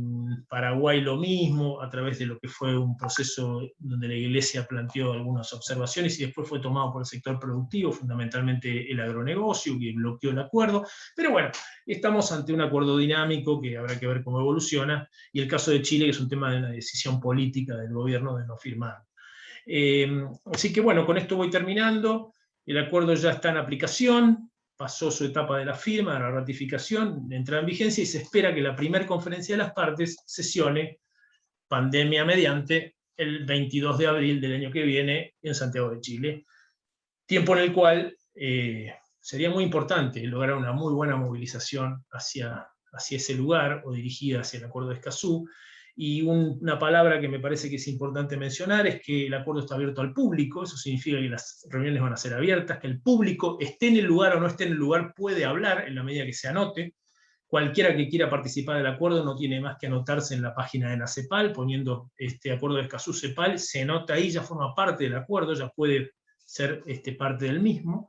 Paraguay lo mismo, a través de lo que fue un proceso donde la Iglesia planteó algunas observaciones y después fue tomado por el sector productivo, fundamentalmente el agronegocio, que bloqueó el acuerdo. Pero bueno, estamos ante un acuerdo dinámico que habrá que ver cómo evoluciona, y el caso de Chile, que es un tema de una decisión política del gobierno de no firmar. Así que bueno, con esto voy terminando. El acuerdo ya está en aplicación, pasó su etapa de la firma, de la ratificación, de entrada en vigencia, y se espera que la primera conferencia de las partes sesione, pandemia mediante, el 22 de abril del año que viene en Santiago de Chile. Tiempo en el cual sería muy importante lograr una muy buena movilización hacia ese lugar, o dirigida hacia el Acuerdo de Escazú. Y una palabra que me parece que es importante mencionar es que el acuerdo está abierto al público. Eso significa que las reuniones van a ser abiertas, que el público, esté en el lugar o no esté en el lugar, puede hablar en la medida que se anote. Cualquiera que quiera participar del acuerdo no tiene más que anotarse en la página de la CEPAL, poniendo Acuerdo de Escazú CEPAL, se anota ahí, ya forma parte del acuerdo, ya puede ser parte del mismo.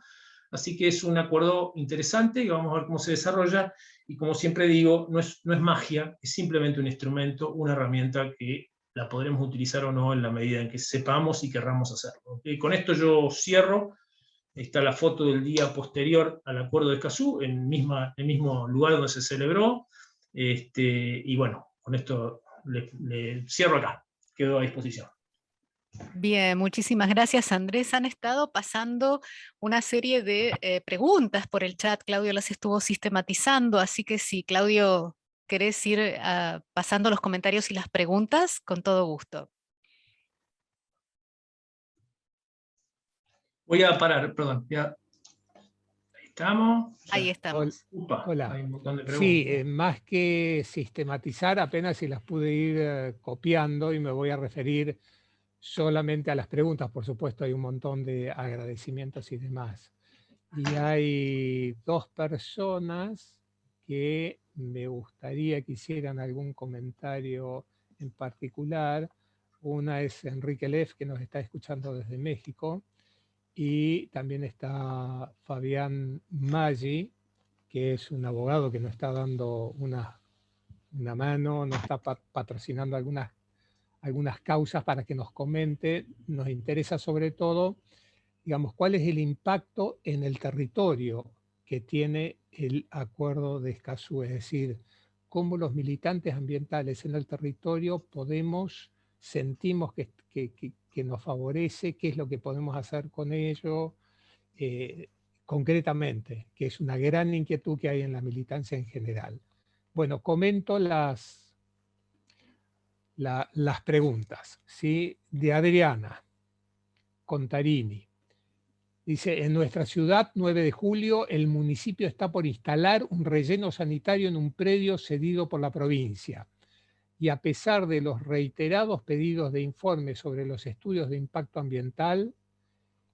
Así que es un acuerdo interesante, que vamos a ver cómo se desarrolla, y como siempre digo, no es magia, es simplemente un instrumento, una herramienta que la podremos utilizar o no en la medida en que sepamos y querramos hacerlo. Con esto yo cierro. Está la foto del día posterior al Acuerdo de Escazú, en el mismo lugar donde se celebró, y bueno, con esto le cierro acá, quedo a disposición. Bien, muchísimas gracias, Andrés. Han estado pasando una serie de preguntas por el chat. Claudio las estuvo sistematizando, así que si, Claudio, querés ir pasando los comentarios y las preguntas, con todo gusto. Voy a parar, perdón. Ya. Ahí estamos. Ya. Ahí estamos. Hola. Hay un montón de preguntas. Sí, más que sistematizar, apenas si las pude ir copiando, y me voy a referir solamente a las preguntas. Por supuesto, hay un montón de agradecimientos y demás. Y hay dos personas que me gustaría que hicieran algún comentario en particular. Una es Enrique Leff, que nos está escuchando desde México, y también está Fabián Maggi, que es un abogado que nos está dando una mano, nos está patrocinando algunas causas para que nos comente. Nos interesa sobre todo, digamos, cuál es el impacto en el territorio que tiene el Acuerdo de Escazú, es decir, cómo los militantes ambientales en el territorio sentimos que nos favorece, qué es lo que podemos hacer con ello concretamente, que es una gran inquietud que hay en la militancia en general. Bueno, comento las preguntas, ¿sí? De Adriana Contarini. Dice, en nuestra ciudad, 9 de julio, el municipio está por instalar un relleno sanitario en un predio cedido por la provincia. Y a pesar de los reiterados pedidos de informe sobre los estudios de impacto ambiental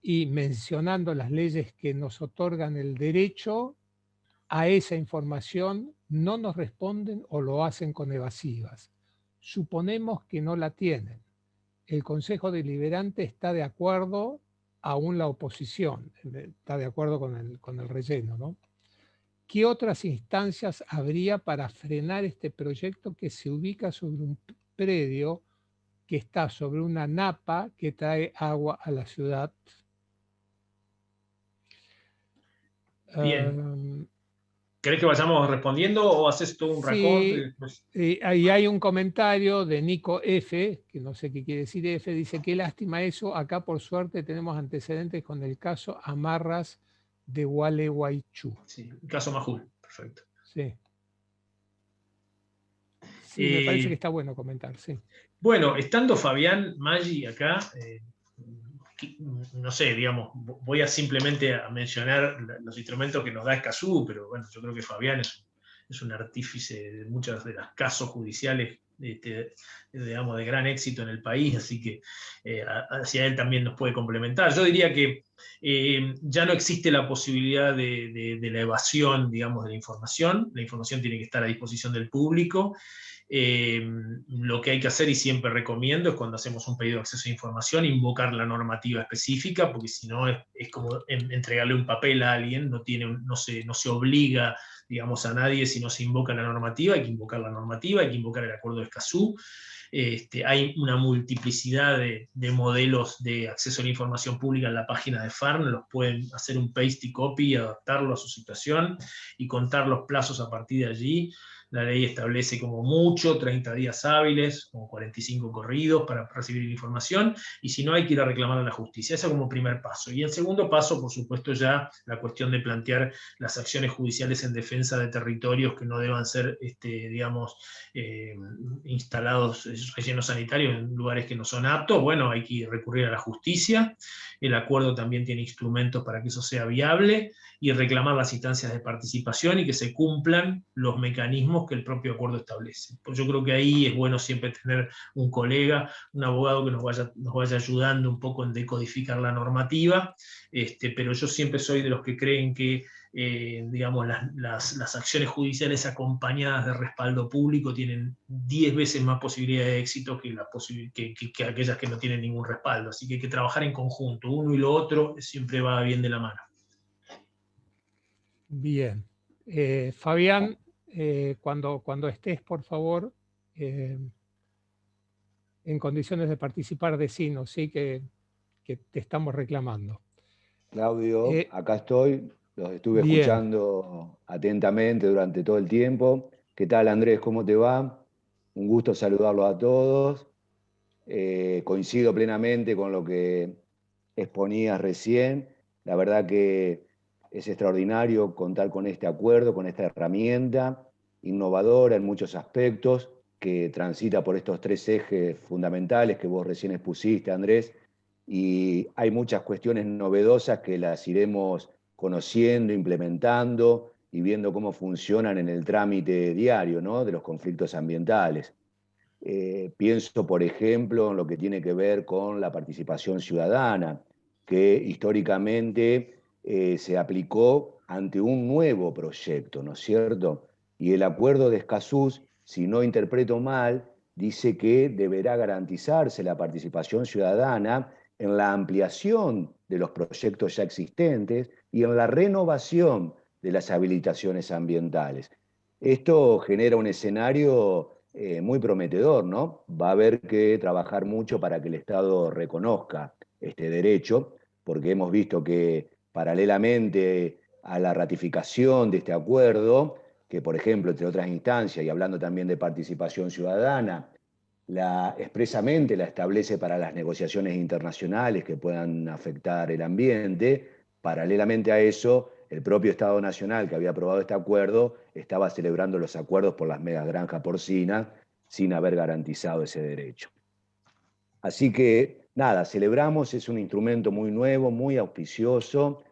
y mencionando las leyes que nos otorgan el derecho a esa información, no nos responden o lo hacen con evasivas. Suponemos que no la tienen. El Consejo Deliberante está de acuerdo, aún la oposición está de acuerdo con el relleno, ¿no? ¿Qué otras instancias habría para frenar este proyecto que se ubica sobre un predio que está sobre una napa que trae agua a la ciudad? Bien. ¿Querés que vayamos respondiendo o haces tú un raconte? Sí, ahí hay un comentario de Nico F., que no sé qué quiere decir F, dice, qué lástima eso, acá por suerte tenemos antecedentes con el caso Amarras de Gualeguaychú. Sí, el caso Majul, perfecto. Sí. Sí, me parece que está bueno comentar, sí. Bueno, estando Fabián Maggi acá, no sé, digamos, voy a simplemente a mencionar los instrumentos que nos da Escazú, pero bueno, yo creo que Fabián es un artífice de muchos de los casos judiciales, digamos, de gran éxito en el país, así que hacia él también nos puede complementar. Yo diría que ya no existe la posibilidad de la evasión, digamos, de la información tiene que estar a disposición del público. Lo que hay que hacer, y siempre recomiendo, es cuando hacemos un pedido de acceso a información, invocar la normativa específica, porque si no es como entregarle un papel a alguien, no se obliga, digamos, a nadie si no se invoca la normativa. Hay que invocar la normativa, hay que invocar el acuerdo de Escazú. Hay una multiplicidad de modelos de acceso a la información pública en la página de FARN, los pueden hacer un paste y copy, adaptarlo a su situación y contar los plazos a partir de allí. La ley establece como mucho 30 días hábiles, como 45 corridos para recibir la información, y si no hay que ir a reclamar a la justicia. Eso como primer paso. Y el segundo paso, por supuesto, ya la cuestión de plantear las acciones judiciales en defensa de territorios que no deban ser, digamos, instalados rellenos sanitarios en lugares que no son aptos. Bueno, hay que recurrir a la justicia. El acuerdo también tiene instrumentos para que eso sea viable, y reclamar las instancias de participación y que se cumplan los mecanismos que el propio acuerdo establece. Pues yo creo que ahí es bueno siempre tener un colega, un abogado que nos vaya ayudando un poco en decodificar la normativa, pero yo siempre soy de los que creen que digamos, las acciones judiciales acompañadas de respaldo público tienen 10 veces más posibilidad de éxito que aquellas que no tienen ningún respaldo. Así que hay que trabajar en conjunto, uno y lo otro siempre va bien de la mano. Bien. Fabián, cuando estés, por favor, en condiciones de participar, decinos, ¿sí? que te estamos reclamando. Claudio, acá estoy, los estuve bien. escuchando atentamente durante todo el tiempo. ¿Qué tal, Andrés? ¿Cómo te va? Un gusto saludarlos a todos. Coincido plenamente con lo que exponías recién. La verdad que es extraordinario contar con este acuerdo, con esta herramienta innovadora en muchos aspectos, que transita por estos 3 ejes fundamentales que vos recién expusiste, Andrés, y hay muchas cuestiones novedosas que las iremos conociendo, implementando y viendo cómo funcionan en el trámite diario, ¿no?, de los conflictos ambientales. Pienso, por ejemplo, en lo que tiene que ver con la participación ciudadana, que históricamente se aplicó ante un nuevo proyecto, ¿no es cierto? Y el acuerdo de Escazú, si no interpreto mal, dice que deberá garantizarse la participación ciudadana en la ampliación de los proyectos ya existentes y en la renovación de las habilitaciones ambientales. Esto genera un escenario muy prometedor, ¿no? Va a haber que trabajar mucho para que el Estado reconozca este derecho, porque hemos visto que paralelamente a la ratificación de este acuerdo, que por ejemplo, entre otras instancias, y hablando también de participación ciudadana, expresamente la establece para las negociaciones internacionales que puedan afectar el ambiente. Paralelamente a eso, el propio Estado Nacional que había aprobado este acuerdo estaba celebrando los acuerdos por las megagranjas porcinas sin haber garantizado ese derecho. Así que, nada, celebramos, es un instrumento muy nuevo, muy auspicioso.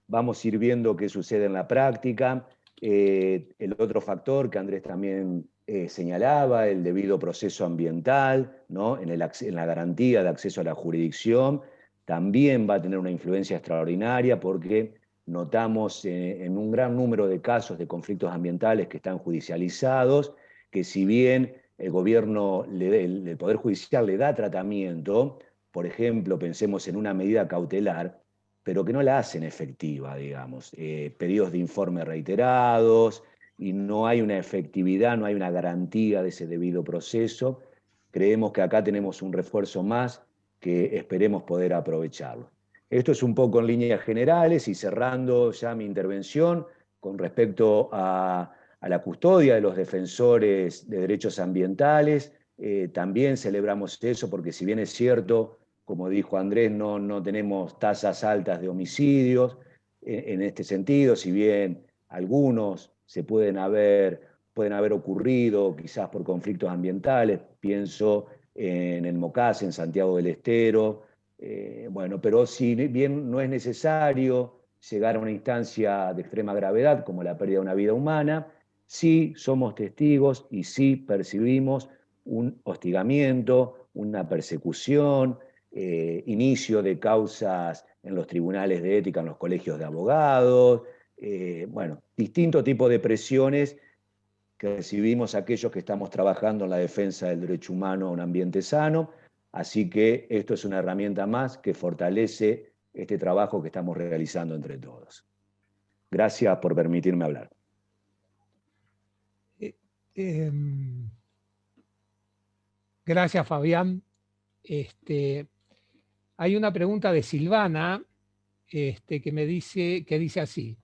Vamos a ir viendo qué sucede en la práctica. El otro factor que Andrés también señalaba, el debido proceso ambiental, ¿no?, en la garantía de acceso a la jurisdicción, también va a tener una influencia extraordinaria, porque notamos en un gran número de casos de conflictos ambientales que están judicializados, que si bien el gobierno, el Poder Judicial le da tratamiento, por ejemplo, pensemos en una medida cautelar, pero que no la hacen efectiva, digamos. Pedidos de informe reiterados, y no hay una efectividad, no hay una garantía de ese debido proceso. Creemos que acá tenemos un refuerzo más que esperemos poder aprovecharlo. Esto es un poco en líneas generales, y cerrando ya mi intervención con respecto a la custodia de los defensores de derechos ambientales. También celebramos eso, porque si bien es cierto, como dijo Andrés, no tenemos tasas altas de homicidios en este sentido, si bien algunos se pueden haber pueden haber ocurrido quizás por conflictos ambientales, pienso en el Mocás, en Santiago del Estero, bueno, pero si bien no es necesario llegar a una instancia de extrema gravedad como la pérdida de una vida humana, sí somos testigos y sí percibimos un hostigamiento, una persecución, inicio de causas en los tribunales de ética, en los colegios de abogados, bueno, distinto tipo de presiones que recibimos aquellos que estamos trabajando en la defensa del derecho humano a un ambiente sano. Así que esto es una herramienta más que fortalece este trabajo que estamos realizando entre todos. Gracias por permitirme hablar. Gracias, Fabián. Hay una pregunta de Silvana que dice así.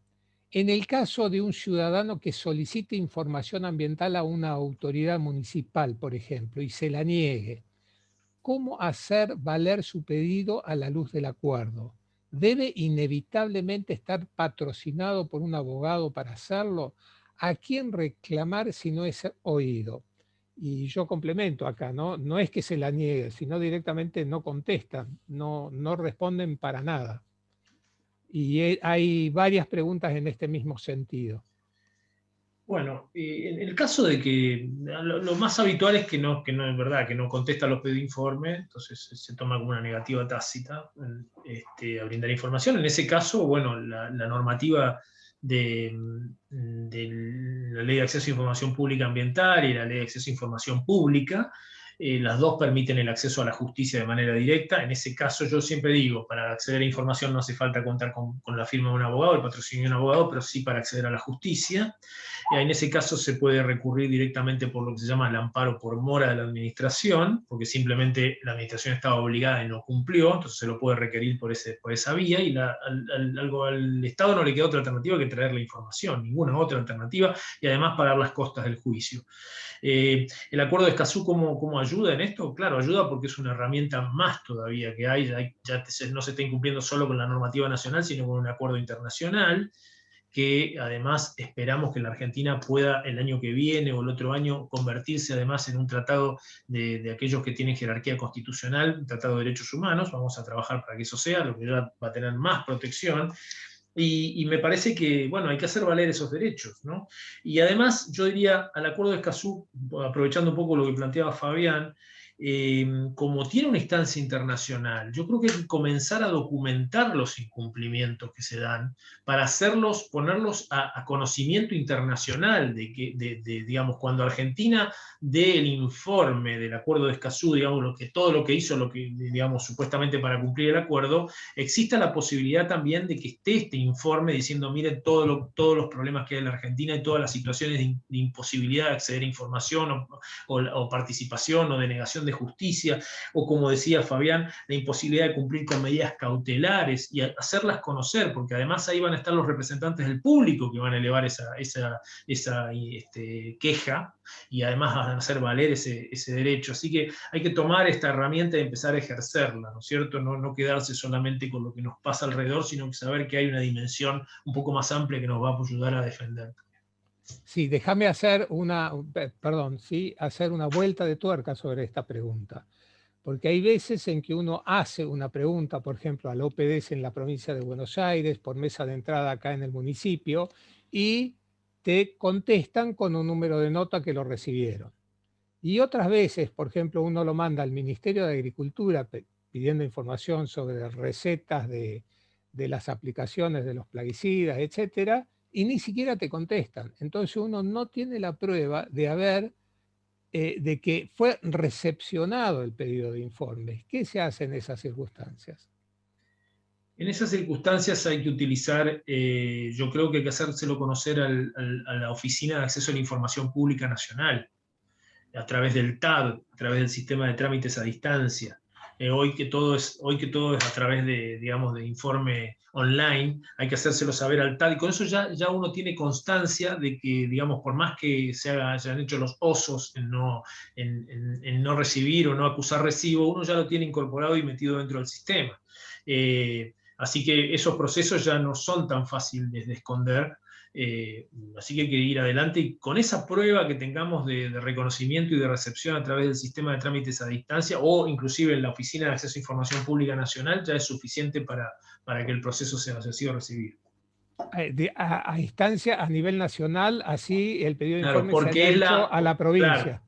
En el caso de un ciudadano que solicite información ambiental a una autoridad municipal, por ejemplo, y se la niegue, ¿cómo hacer valer su pedido a la luz del acuerdo? ¿Debe inevitablemente estar patrocinado por un abogado para hacerlo? ¿A quién reclamar si no es oído? Y yo complemento acá, ¿no? No es que se la niegue, sino directamente no contestan, no responden para nada. Y hay varias preguntas en este mismo sentido. Bueno, en el caso de que lo más habitual es que no es verdad, que no contesta los pedidos de informe, entonces se toma como una negativa tácita a brindar información. En ese caso, bueno, la normativa de la Ley de Acceso a Información Pública Ambiental y la Ley de Acceso a Información Pública, las dos permiten el acceso a la justicia de manera directa. En ese caso yo siempre digo, para acceder a información no hace falta contar con la firma de un abogado, el patrocinio de un abogado, pero sí para acceder a la justicia. En ese caso se puede recurrir directamente por lo que se llama el amparo por mora de la administración, porque simplemente la administración estaba obligada y no cumplió, entonces se lo puede requerir por esa vía, y al Estado no le queda otra alternativa que traer la información, ninguna otra alternativa, y además pagar las costas del juicio. ¿El acuerdo de Escazú cómo ayuda en esto? Claro, ayuda porque es una herramienta más todavía que hay, ya no se está incumpliendo solo con la normativa nacional, sino con un acuerdo internacional, que además esperamos que la Argentina pueda el año que viene o el otro año convertirse además en un tratado de aquellos que tienen jerarquía constitucional, un tratado de derechos humanos. Vamos a trabajar para que eso sea, lo que ya va a tener más protección. Y me parece que, bueno, hay que hacer valer esos derechos, ¿no? Y además, yo diría, al acuerdo de Escazú, aprovechando un poco lo que planteaba Fabián, como tiene una instancia internacional, yo creo que hay que comenzar a documentar los incumplimientos que se dan para ponerlos a conocimiento internacional digamos, cuando Argentina dé el informe del acuerdo de Escazú, digamos, todo lo que hizo, digamos, supuestamente para cumplir el acuerdo, exista la posibilidad también de que esté este informe diciendo, miren todos los problemas que hay en la Argentina y todas las situaciones de imposibilidad de acceder a información o participación o denegación de justicia, o como decía Fabián, la imposibilidad de cumplir con medidas cautelares y hacerlas conocer, porque además ahí van a estar los representantes del público que van a elevar esa queja y además van a hacer valer ese derecho. Así que hay que tomar esta herramienta y empezar a ejercerla, ¿no es cierto? No quedarse solamente con lo que nos pasa alrededor, sino que saber que hay una dimensión un poco más amplia que nos va a ayudar a defender. Sí, déjame hacer hacer una vuelta de tuerca sobre esta pregunta. Porque hay veces en que uno hace una pregunta, por ejemplo, al OPDS en la provincia de Buenos Aires, por mesa de entrada acá en el municipio, y te contestan con un número de nota que lo recibieron. Y otras veces, por ejemplo, uno lo manda al Ministerio de Agricultura pidiendo información sobre recetas de las aplicaciones de los plaguicidas, etcétera, y ni siquiera te contestan. Entonces uno no tiene la prueba de que fue recepcionado el pedido de informes. ¿Qué se hace en esas circunstancias? En esas circunstancias hay que utilizar, yo creo que hay que hacérselo conocer a la Oficina de Acceso a la Información Pública Nacional, a través del TAD, a través del sistema de trámites a distancia. Hoy que todo es a través digamos, de informe online, hay que hacérselo saber al TAD, y con eso ya uno tiene constancia de que, digamos, por más que se hayan hecho los osos en no recibir o no acusar recibo, uno ya lo tiene incorporado y metido dentro del sistema. Así que esos procesos ya no son tan fáciles de esconder, Así que hay que ir adelante y con esa prueba que tengamos de reconocimiento y de recepción a través del sistema de trámites a distancia o inclusive en la Oficina de Acceso a Información Pública Nacional ya es suficiente para que el proceso haya sido recibido. A instancia, a nivel nacional, así el pedido de Claro, informe se porque haya es hecho a la provincia.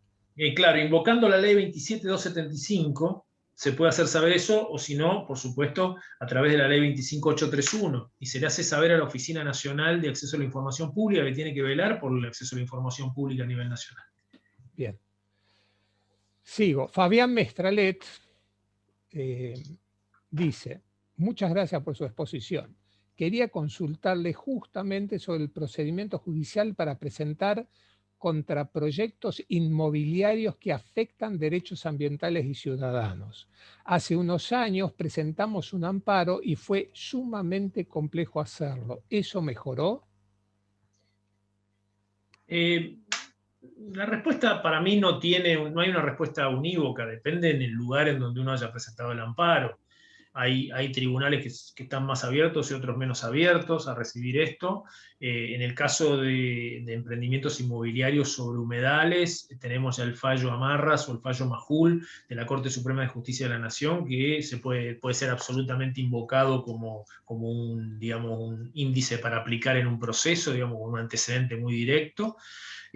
Claro, invocando la ley 27275 se puede hacer saber eso, o si no, por supuesto, a través de la ley 25831, y se le hace saber a la Oficina Nacional de Acceso a la Información Pública que tiene que velar por el acceso a la información pública a nivel nacional. Bien. Sigo. Fabián Mestralet dice, muchas gracias por su exposición. Quería consultarle justamente sobre el procedimiento judicial para presentar contra proyectos inmobiliarios que afectan derechos ambientales y ciudadanos. Hace unos años presentamos un amparo y fue sumamente complejo hacerlo. ¿Eso mejoró? La respuesta para mí no hay una respuesta unívoca, depende en el lugar en donde uno haya presentado el amparo. Hay tribunales que están más abiertos y otros menos abiertos a recibir esto. En el caso de emprendimientos inmobiliarios sobre humedales, tenemos ya el fallo Amarras o el fallo Majul de la Corte Suprema de Justicia de la Nación, que puede ser absolutamente invocado como digamos, un índice para aplicar en un proceso, digamos, con un antecedente muy directo.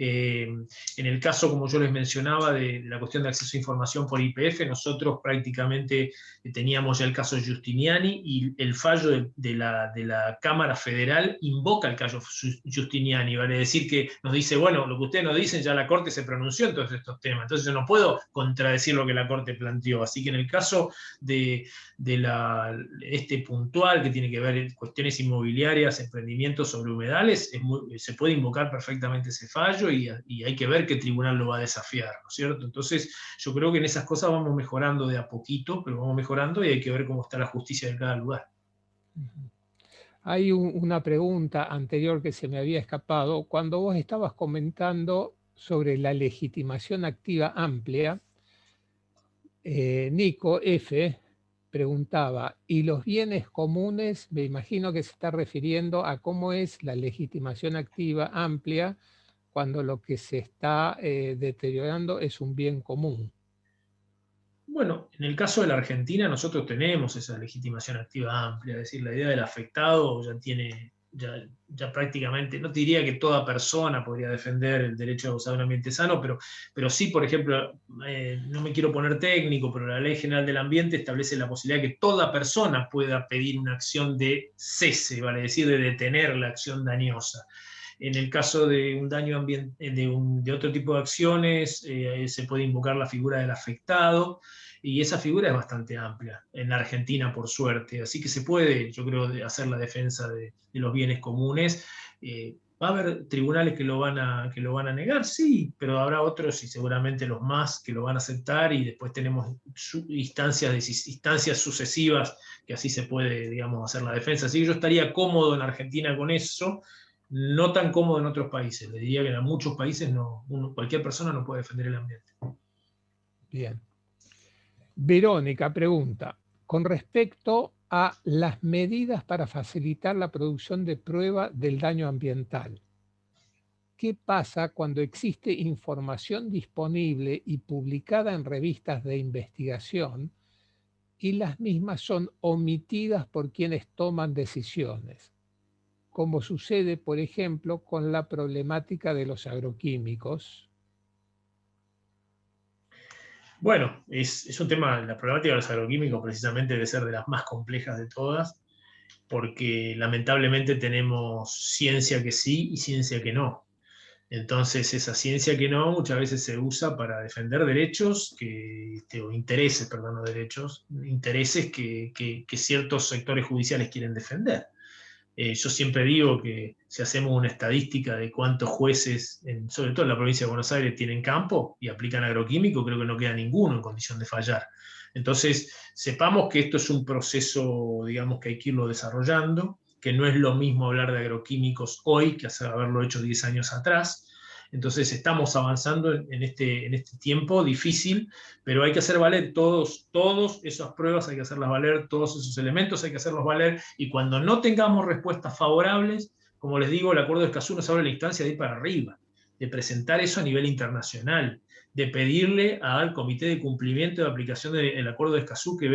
En el caso, como yo les mencionaba, de la cuestión de acceso a información por YPF, nosotros prácticamente teníamos ya el caso Giustiniani y el fallo de la Cámara Federal invoca el caso Giustiniani, vale decir que nos dice, bueno, lo que ustedes nos dicen, ya la Corte se pronunció en todos estos temas, entonces yo no puedo contradecir lo que la Corte planteó. Así que en el caso de este puntual que tiene que ver con cuestiones inmobiliarias, emprendimientos sobre humedales, se puede invocar perfectamente ese fallo y hay que ver qué tribunal lo va a desafiar, ¿no es cierto? Entonces yo creo que en esas cosas vamos mejorando de a poquito, pero vamos mejorando y hay que ver cómo está la justicia de cada lugar. Hay una pregunta anterior que se me había escapado. Cuando vos estabas comentando sobre la legitimación activa amplia, Nico F. preguntaba, ¿y los bienes comunes? Me imagino que se está refiriendo a cómo es la legitimación activa amplia cuando lo que se está deteriorando es un bien común. Bueno, en el caso de la Argentina nosotros tenemos esa legitimación activa amplia, es decir, la idea del afectado ya prácticamente, no te diría que toda persona podría defender el derecho a gozar de un ambiente sano, pero sí, por ejemplo, no me quiero poner técnico, pero la Ley General del Ambiente establece la posibilidad de que toda persona pueda pedir una acción de cese, vale decir, de detener la acción dañosa. En el caso de un daño ambiental, de otro tipo de acciones, se puede invocar la figura del afectado, y esa figura es bastante amplia en la Argentina, por suerte. Así que se puede, yo creo, hacer la defensa de los bienes comunes. ¿Va a haber tribunales que lo van a negar? Sí, pero habrá otros, y seguramente los más, que lo van a aceptar, y después tenemos instancias sucesivas que así se puede, digamos, hacer la defensa. Así que yo estaría cómodo en Argentina con eso. No tan cómodo en otros países. Le diría que en muchos países cualquier persona no puede defender el ambiente. Bien. Verónica pregunta, con respecto a las medidas para facilitar la producción de prueba del daño ambiental, ¿qué pasa cuando existe información disponible y publicada en revistas de investigación y las mismas son omitidas por quienes toman decisiones? Como sucede, por ejemplo, con la problemática de los agroquímicos. Bueno, es un tema, la problemática de los agroquímicos precisamente debe ser de las más complejas de todas, porque lamentablemente tenemos ciencia que sí y ciencia que no. Entonces esa ciencia que no muchas veces se usa para defender derechos, o intereses, perdón, no derechos, intereses que ciertos sectores judiciales quieren defender. Yo siempre digo que si hacemos una estadística de cuántos jueces, sobre todo en la provincia de Buenos Aires, tienen campo y aplican agroquímico, creo que no queda ninguno en condición de fallar. Entonces, sepamos que esto es un proceso, digamos, que hay que irlo desarrollando, que no es lo mismo hablar de agroquímicos hoy que haberlo hecho 10 años atrás. Entonces estamos avanzando en este tiempo difícil, pero hay que hacer valer todas esas pruebas, hay que hacerlas valer, todos esos elementos hay que hacerlos valer, y cuando no tengamos respuestas favorables, como les digo, el acuerdo de Escazú nos abre la instancia de ir para arriba, de presentar eso a nivel internacional, de pedirle al Comité de Cumplimiento de Aplicación del Acuerdo de Escazú que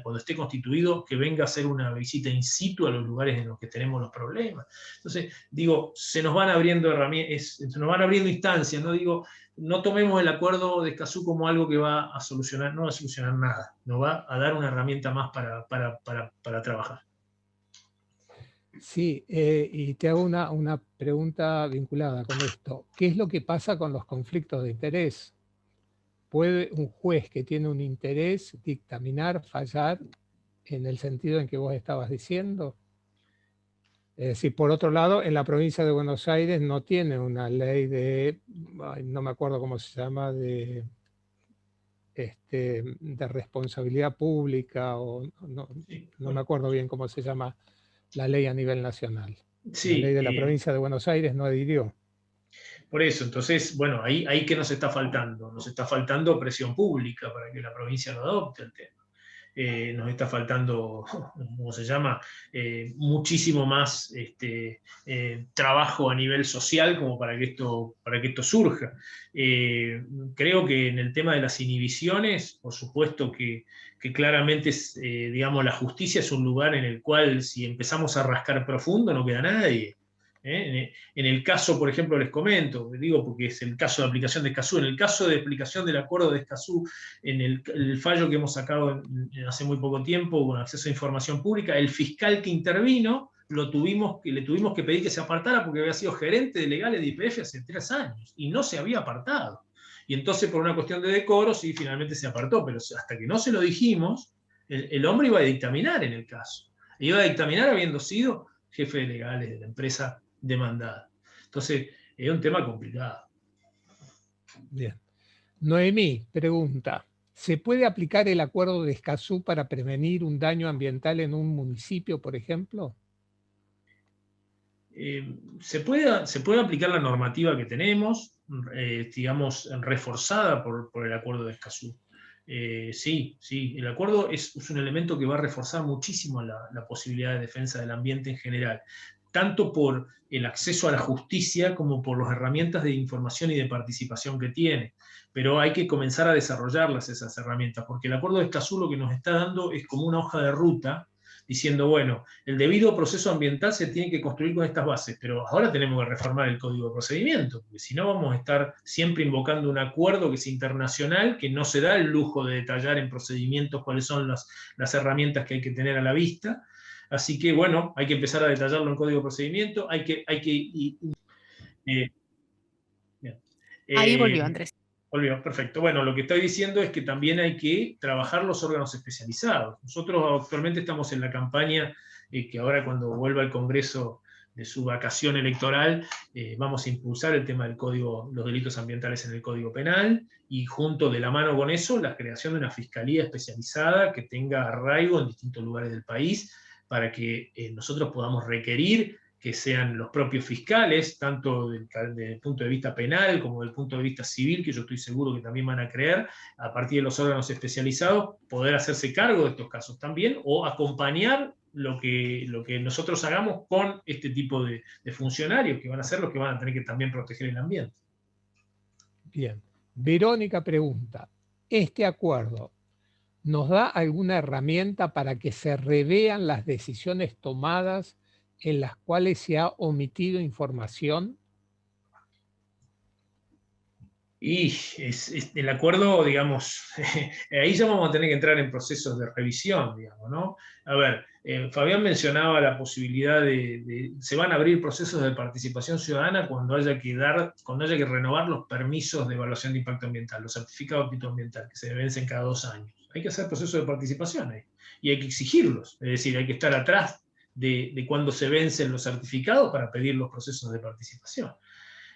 cuando esté constituido, que venga a hacer una visita in situ a los lugares en los que tenemos los problemas. Entonces, digo, se nos van abriendo herramientas, se nos van abriendo instancias, no digo, no tomemos el Acuerdo de Escazú como algo que va a solucionar, no va a solucionar nada, nos va a dar una herramienta más para trabajar. Sí, y te hago una pregunta vinculada con esto. ¿Qué es lo que pasa con los conflictos de interés? ¿Puede un juez que tiene un interés dictaminar, fallar en el sentido en que vos estabas diciendo? Es decir, por otro lado, en la provincia de Buenos Aires no tiene una ley no me acuerdo cómo se llama, de responsabilidad pública, o no me acuerdo bien cómo se llama la ley a nivel nacional. Sí, la ley de la provincia de Buenos Aires no adhirió. Por eso, entonces, bueno, ahí ¿qué nos está faltando? Nos está faltando presión pública para que la provincia lo adopte el tema. Nos está faltando, ¿cómo se llama? Muchísimo más trabajo a nivel social como para que esto surja. Creo que en el tema de las inhibiciones, por supuesto que claramente, digamos, la justicia es un lugar en el cual si empezamos a rascar profundo no queda nadie. En el caso, por ejemplo, les comento, digo porque es el caso de aplicación de Escazú, en el caso de aplicación del acuerdo de Escazú, en el fallo que hemos sacado hace muy poco tiempo con acceso a información pública, el fiscal que intervino le tuvimos que pedir que se apartara porque había sido gerente de legales de YPF hace 3 años y no se había apartado. Y entonces, por una cuestión de decoro, sí, finalmente se apartó, pero hasta que no se lo dijimos, el hombre iba a dictaminar en el caso. Iba a dictaminar habiendo sido jefe de legales de la empresa demandada. Entonces, es un tema complicado. Bien. Noemí pregunta, ¿se puede aplicar el acuerdo de Escazú para prevenir un daño ambiental en un municipio, por ejemplo? Se puede aplicar la normativa que tenemos, digamos, reforzada por el acuerdo de Escazú. Sí, el acuerdo es un elemento que va a reforzar muchísimo la posibilidad de defensa del ambiente en general, tanto por el acceso a la justicia como por las herramientas de información y de participación que tiene. Pero hay que comenzar a desarrollarlas esas herramientas, porque el acuerdo de Escazú lo que nos está dando es como una hoja de ruta, diciendo, bueno, el debido proceso ambiental se tiene que construir con estas bases, pero ahora tenemos que reformar el Código de Procedimiento, porque si no vamos a estar siempre invocando un acuerdo que es internacional, que no se da el lujo de detallar en procedimientos cuáles son las herramientas que hay que tener a la vista. Así que, bueno, hay que empezar a detallarlo en Código de Procedimiento, Ahí volvió, Andrés. Volvió, perfecto. Bueno, lo que estoy diciendo es que también hay que trabajar los órganos especializados. Nosotros actualmente estamos en la campaña que ahora cuando vuelva al Congreso de su vacación electoral, vamos a impulsar el tema del código, los delitos ambientales en el Código Penal, y junto de la mano con eso, la creación de una fiscalía especializada que tenga arraigo en distintos lugares del país, para que nosotros podamos requerir que sean los propios fiscales, tanto desde el punto de vista penal como desde el punto de vista civil, que yo estoy seguro que también van a creer, a partir de los órganos especializados, poder hacerse cargo de estos casos también, o acompañar lo que nosotros hagamos con este tipo de funcionarios, que van a ser los que van a tener que también proteger el ambiente. Bien. Verónica pregunta, ¿este acuerdo nos da alguna herramienta para que se revean las decisiones tomadas en las cuales se ha omitido información? Y el acuerdo, digamos, ahí ya vamos a tener que entrar en procesos de revisión, digamos, ¿no? A ver, Fabián mencionaba la posibilidad se van a abrir procesos de participación ciudadana cuando haya que renovar los permisos de evaluación de impacto ambiental, los certificados de impacto ambiental, que se vencen cada 2 años. Hay que hacer procesos de participación ahí, y hay que exigirlos, es decir, hay que estar atrás de cuando se vencen los certificados para pedir los procesos de participación.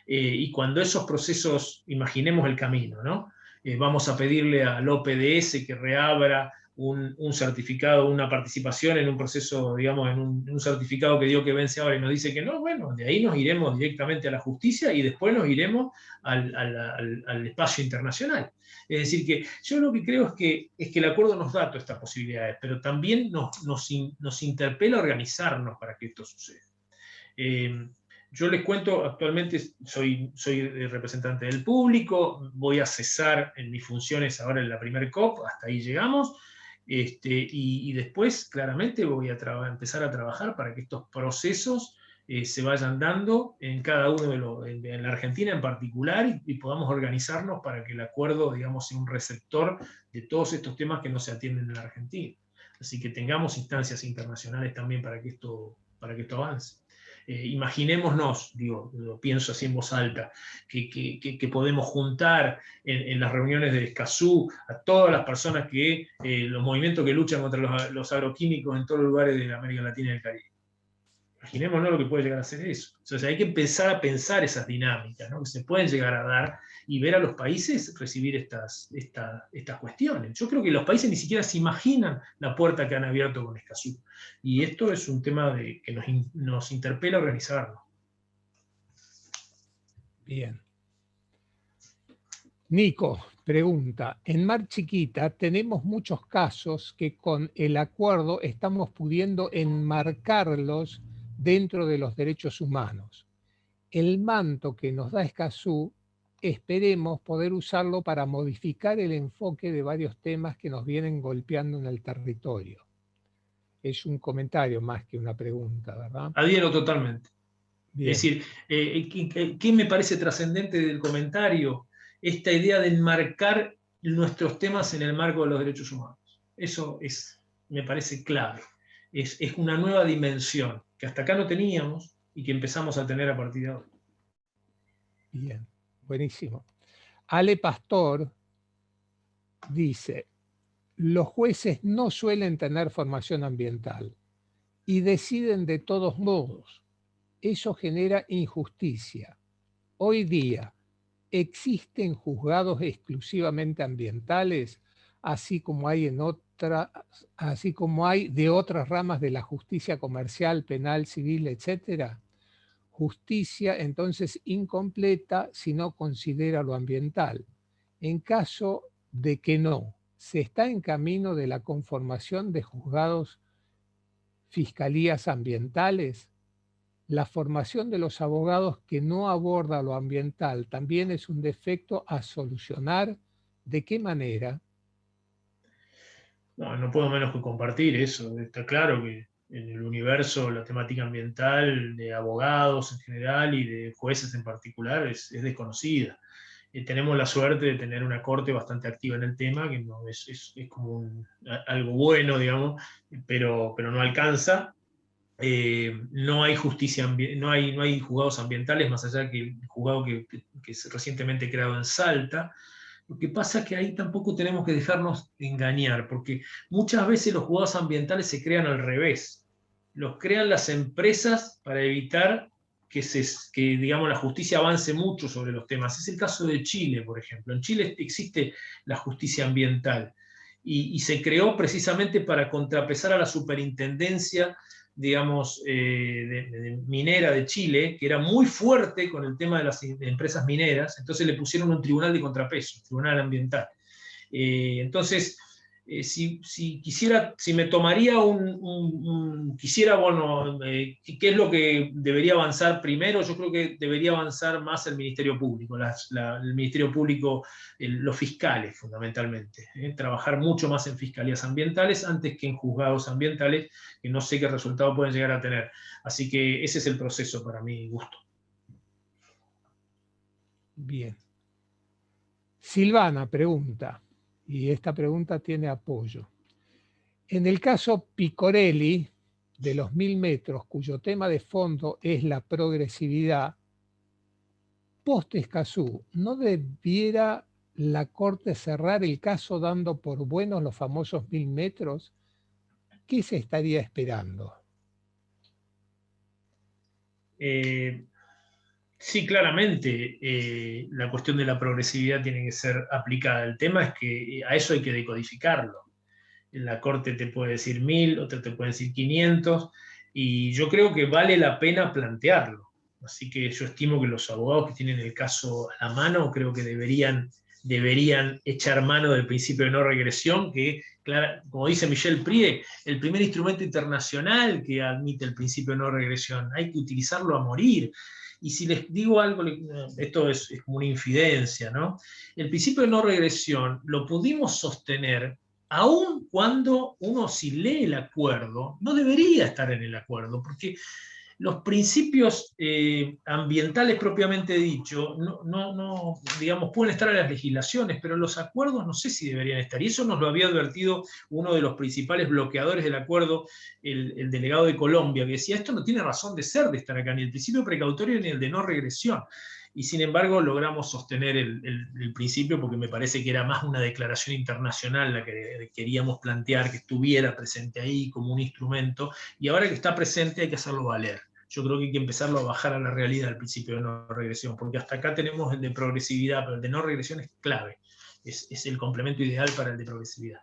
Y cuando esos procesos, imaginemos el camino, ¿no? Vamos a pedirle al OPDS que reabra un certificado, una participación en un proceso, digamos, en un certificado que dio que vence ahora y nos dice que no, bueno, de ahí nos iremos directamente a la justicia y después nos iremos al espacio internacional. Es decir, que yo lo que creo es que el acuerdo nos da todas estas posibilidades, pero también nos interpela a organizarnos para que esto suceda. Yo les cuento, actualmente soy representante del público, voy a cesar en mis funciones ahora en la primer COP, hasta ahí llegamos, y después claramente voy a empezar a trabajar para que estos procesos se vayan dando en cada uno de los, en la Argentina en particular, y podamos organizarnos para que el acuerdo, digamos, sea un receptor de todos estos temas que no se atienden en la Argentina. Así que tengamos instancias internacionales también para que esto avance. Imaginémonos, digo, lo pienso así en voz alta, que podemos juntar en las reuniones de Escazú a todas las personas los movimientos que luchan contra los agroquímicos en todos los lugares de América Latina y del Caribe. Imaginémonos lo que puede llegar a ser eso. O sea, hay que empezar a pensar esas dinámicas, ¿no?, que se pueden llegar a dar, y ver a los países recibir estas cuestiones. Yo creo que los países ni siquiera se imaginan la puerta que han abierto con Escazú. Y esto es un tema que nos interpela a organizarnos. Bien. Nico pregunta, en Mar Chiquita tenemos muchos casos que con el acuerdo estamos pudiendo enmarcarlos dentro de los derechos humanos. El manto que nos da Escazú, esperemos poder usarlo para modificar el enfoque de varios temas que nos vienen golpeando en el territorio. Es un comentario más que una pregunta, ¿verdad? Adhiero totalmente. Bien. Es decir, ¿qué me parece trascendente del comentario? Esta idea de enmarcar nuestros temas en el marco de los derechos humanos. Eso me parece clave. Es una nueva dimensión que hasta acá no teníamos y que empezamos a tener a partir de ahora. Bien, buenísimo. Ale Pastor dice, los jueces no suelen tener formación ambiental y deciden de todos modos. Eso genera injusticia. Hoy día, ¿existen juzgados exclusivamente ambientales, así como hay de otras ramas de la justicia comercial, penal, civil, etcétera? Justicia entonces incompleta si no considera lo ambiental. En caso de que no, ¿se está en camino de la conformación de juzgados fiscalías ambientales? La formación de los abogados que no aborda lo ambiental también es un defecto a solucionar. ¿De qué manera? No puedo menos que compartir eso. Está claro que en el universo la temática ambiental de abogados en general y de jueces en particular es desconocida. Tenemos la suerte de tener una corte bastante activa en el tema, que no es como algo bueno, digamos, pero no alcanza. No hay justicia, no hay juzgados ambientales, más allá que el juzgado que es recientemente creado en Salta. Lo que pasa es que ahí tampoco tenemos que dejarnos engañar, porque muchas veces los juzgados ambientales se crean al revés. Los crean las empresas para evitar que digamos, la justicia avance mucho sobre los temas. Es el caso de Chile, por ejemplo. En Chile existe la justicia ambiental y se creó precisamente para contrapesar a la superintendencia, digamos, minera de Chile, que era muy fuerte con el tema de las empresas mineras. Entonces le pusieron un tribunal de contrapeso, tribunal ambiental. Entonces, si me tomaría ¿qué es lo que debería avanzar primero? Yo creo que debería avanzar más el Ministerio Público, el Ministerio Público, los fiscales fundamentalmente, trabajar mucho más en fiscalías ambientales antes que en juzgados ambientales, que no sé qué resultado pueden llegar a tener. Así que ese es el proceso para mi gusto. Bien. Silvana pregunta, y esta pregunta tiene apoyo. En el caso Picorelli, de los 1000 metros, cuyo tema de fondo es la progresividad, post Escazú, ¿no debiera la Corte cerrar el caso dando por buenos los famosos 1000 metros? ¿Qué se estaría esperando? Sí, claramente la cuestión de la progresividad tiene que ser aplicada. El tema es que a eso hay que decodificarlo. En la Corte te puede decir 1000, otra te puede decir 500, y yo creo que vale la pena plantearlo. Así que yo estimo que los abogados que tienen el caso a la mano creo que deberían deberían echar mano del principio de no regresión, que, como dice Michel Prie, el primer instrumento internacional que admite el principio de no regresión. Hay que utilizarlo a morir. Y si les digo algo, esto es como una infidencia, ¿no? El principio de no regresión lo pudimos sostener aun cuando uno, si lee el acuerdo, no debería estar en el acuerdo, porque los principios ambientales propiamente dicho, digamos, pueden estar en las legislaciones, pero los acuerdos no sé si deberían estar. Y eso nos lo había advertido uno de los principales bloqueadores del acuerdo, el delegado de Colombia, que decía, esto no tiene razón de ser de estar acá, ni el principio precautorio ni el de no regresión. Y sin embargo logramos sostener el principio porque me parece que era más una declaración internacional la que queríamos plantear, que estuviera presente ahí como un instrumento, y ahora que está presente hay que hacerlo valer. Yo creo que hay que empezarlo a bajar a la realidad del principio de no regresión, porque hasta acá tenemos el de progresividad, pero el de no regresión es clave, es el complemento ideal para el de progresividad.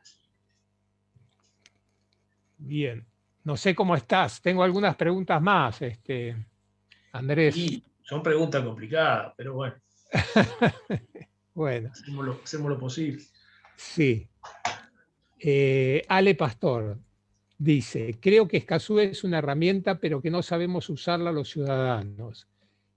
Bien, no sé cómo estás, tengo algunas preguntas más, Andrés. Y son preguntas complicadas, pero bueno. Bueno. Hacemos lo posible. Sí. Ale Pastor dice, creo que Escazú es una herramienta, pero que no sabemos usarla los ciudadanos.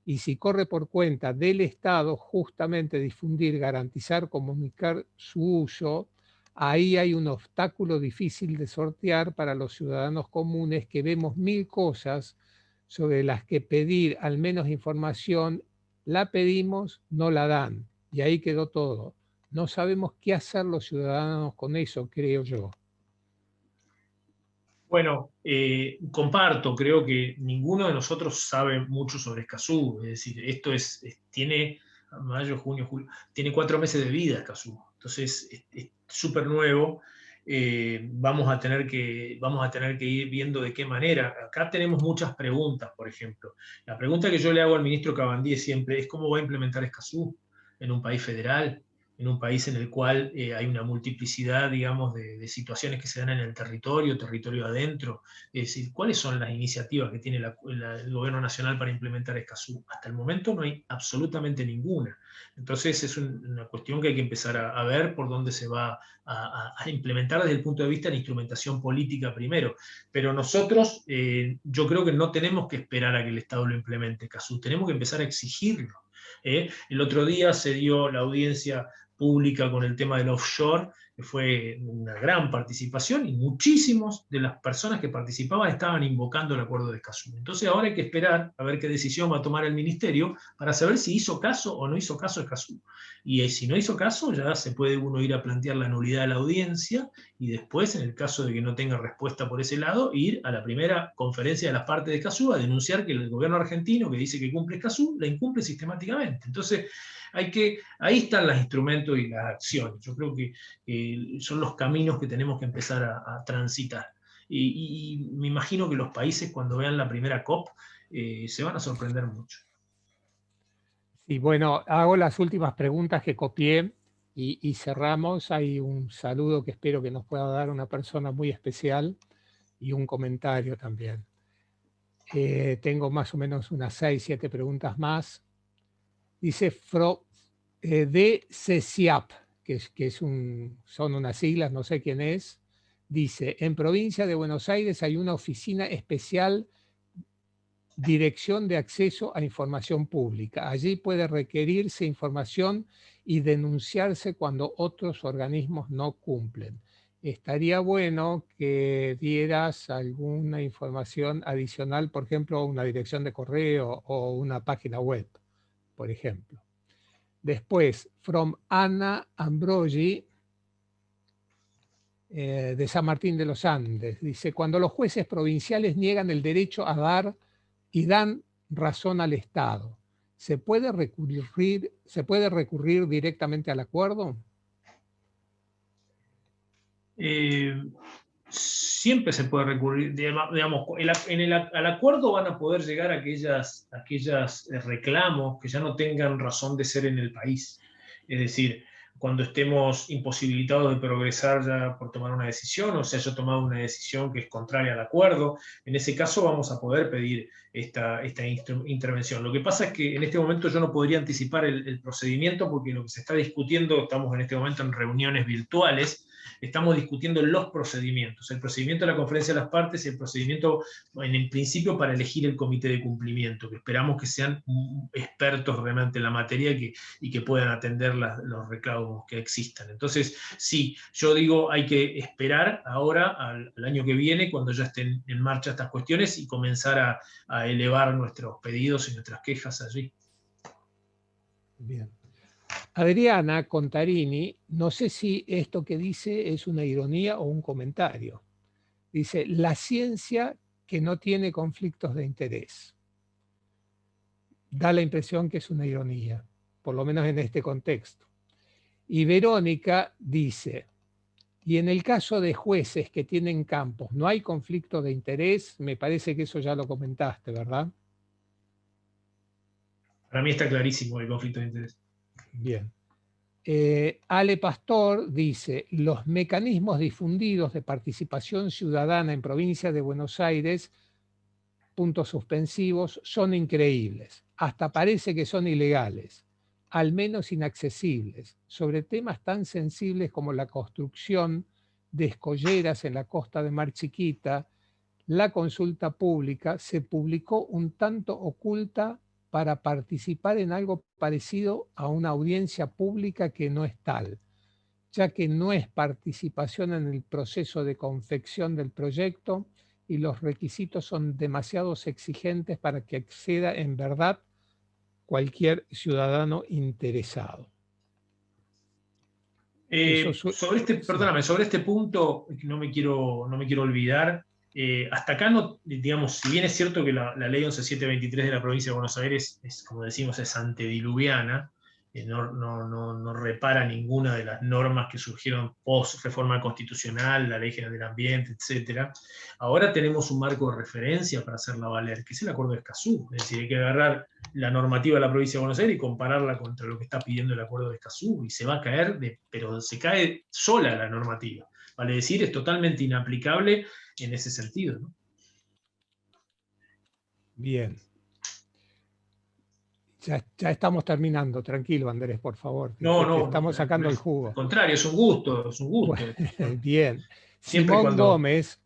Y si corre por cuenta del Estado justamente difundir, garantizar, comunicar su uso, ahí hay un obstáculo difícil de sortear para los ciudadanos comunes que vemos mil cosas sobre las que pedir al menos información, la pedimos, no la dan. Y ahí quedó todo. No sabemos qué hacer los ciudadanos con eso, creo yo. Bueno, comparto, creo que ninguno de nosotros sabe mucho sobre Escazú, es decir, esto tiene mayo, junio, julio, tiene 4 meses de vida Escazú, entonces es súper nuevo, vamos a tener que ir viendo de qué manera. Acá tenemos muchas preguntas, por ejemplo. La pregunta que yo le hago al ministro Cabandier siempre es cómo va a implementar Escazú en un país federal, en un país en el cual hay una multiplicidad, digamos, de situaciones que se dan en el territorio adentro. Es decir, ¿cuáles son las iniciativas que tiene el gobierno nacional para implementar Escazú? Hasta el momento no hay absolutamente ninguna. Entonces es una cuestión que hay que empezar a ver por dónde se va a implementar desde el punto de vista de la instrumentación política primero. Pero nosotros, yo creo que no tenemos que esperar a que el Estado lo implemente Escazú, tenemos que empezar a exigirlo. El otro día se dio la audiencia pública con el tema del offshore, que fue una gran participación y muchísimos de las personas que participaban estaban invocando el acuerdo de Escazú. Entonces ahora hay que esperar a ver qué decisión va a tomar el ministerio para saber si hizo caso o no hizo caso Escazú. Y si no hizo caso, ya se puede uno ir a plantear la nulidad de la audiencia y después, en el caso de que no tenga respuesta por ese lado, ir a la primera conferencia de las partes de Escazú a denunciar que el gobierno argentino, que dice que cumple Escazú, la incumple sistemáticamente. Entonces, ahí están los instrumentos y las acciones. Yo creo que son los caminos que tenemos que empezar a transitar. Y me imagino que los países, cuando vean la primera COP, se van a sorprender mucho. Y bueno, hago las últimas preguntas que copié y cerramos. Hay un saludo que espero que nos pueda dar una persona muy especial y un comentario también. Tengo más o menos unas 6, 7 preguntas más. Dice de CECIAP, son unas siglas, no sé quién es. Dice, en provincia de Buenos Aires hay una oficina especial, Dirección de Acceso a Información Pública. Allí puede requerirse información y denunciarse cuando otros organismos no cumplen. Estaría bueno que dieras alguna información adicional, por ejemplo, una dirección de correo o una página web, por ejemplo. Después, from Ana Ambrogi, de San Martín de los Andes. Dice, cuando los jueces provinciales niegan el derecho a dar y dan razón al Estado, ¿se puede recurrir directamente al acuerdo? Siempre se puede recurrir, digamos, al acuerdo van a poder llegar aquellas reclamos que ya no tengan razón de ser en el país. Es decir, cuando estemos imposibilitados de progresar ya por tomar una decisión, o se haya tomado una decisión que es contraria al acuerdo. En ese caso vamos a poder pedir esta intervención. Lo que pasa es que en este momento yo no podría anticipar el procedimiento, porque lo que se está discutiendo, estamos en este momento en reuniones virtuales, estamos discutiendo los procedimientos, el procedimiento de la conferencia de las partes y el procedimiento, en principio, para elegir el comité de cumplimiento, que esperamos que sean expertos realmente en la materia y que puedan atender los reclamos que existan. Entonces, sí, yo digo, hay que esperar ahora al año que viene, cuando ya estén en marcha estas cuestiones, y comenzar a elevar nuestros pedidos y nuestras quejas allí. Bien. Adriana Contarini, no sé si esto que dice es una ironía o un comentario. Dice, la ciencia que no tiene conflictos de interés. Da la impresión que es una ironía, por lo menos en este contexto. Y Verónica dice, y en el caso de jueces que tienen campos, ¿no hay conflicto de interés? Me parece que eso ya lo comentaste, ¿verdad? Para mí está clarísimo el conflicto de interés. Bien. Ale Pastor dice, los mecanismos difundidos de participación ciudadana en provincia de Buenos Aires, puntos suspensivos, son increíbles. Hasta parece que son ilegales, al menos inaccesibles, sobre temas tan sensibles como la construcción de escolleras en la costa de Mar Chiquita. La consulta pública se publicó un tanto oculta para participar en algo parecido a una audiencia pública que no es tal, ya que no es participación en el proceso de confección del proyecto y los requisitos son demasiado exigentes para que acceda en verdad cualquier ciudadano interesado. Sobre este punto, no me quiero olvidar. Hasta acá, no, digamos, si bien es cierto que la ley 11723 de la provincia de Buenos Aires es, como decimos, es antediluviana, no repara ninguna de las normas que surgieron post reforma constitucional, la Ley General del Ambiente, etc. Ahora tenemos un marco de referencia para hacerla valer, que es el Acuerdo de Escazú. Es decir, hay que agarrar la normativa de la provincia de Buenos Aires y compararla contra lo que está pidiendo el Acuerdo de Escazú, y se va a caer, pero se cae sola la normativa. Vale decir, es totalmente inaplicable en ese sentido, ¿no? Bien. Ya estamos terminando, tranquilo Andrés, por favor. No, estamos sacando el jugo. Al contrario, es un gusto. Bien. Simón Gómez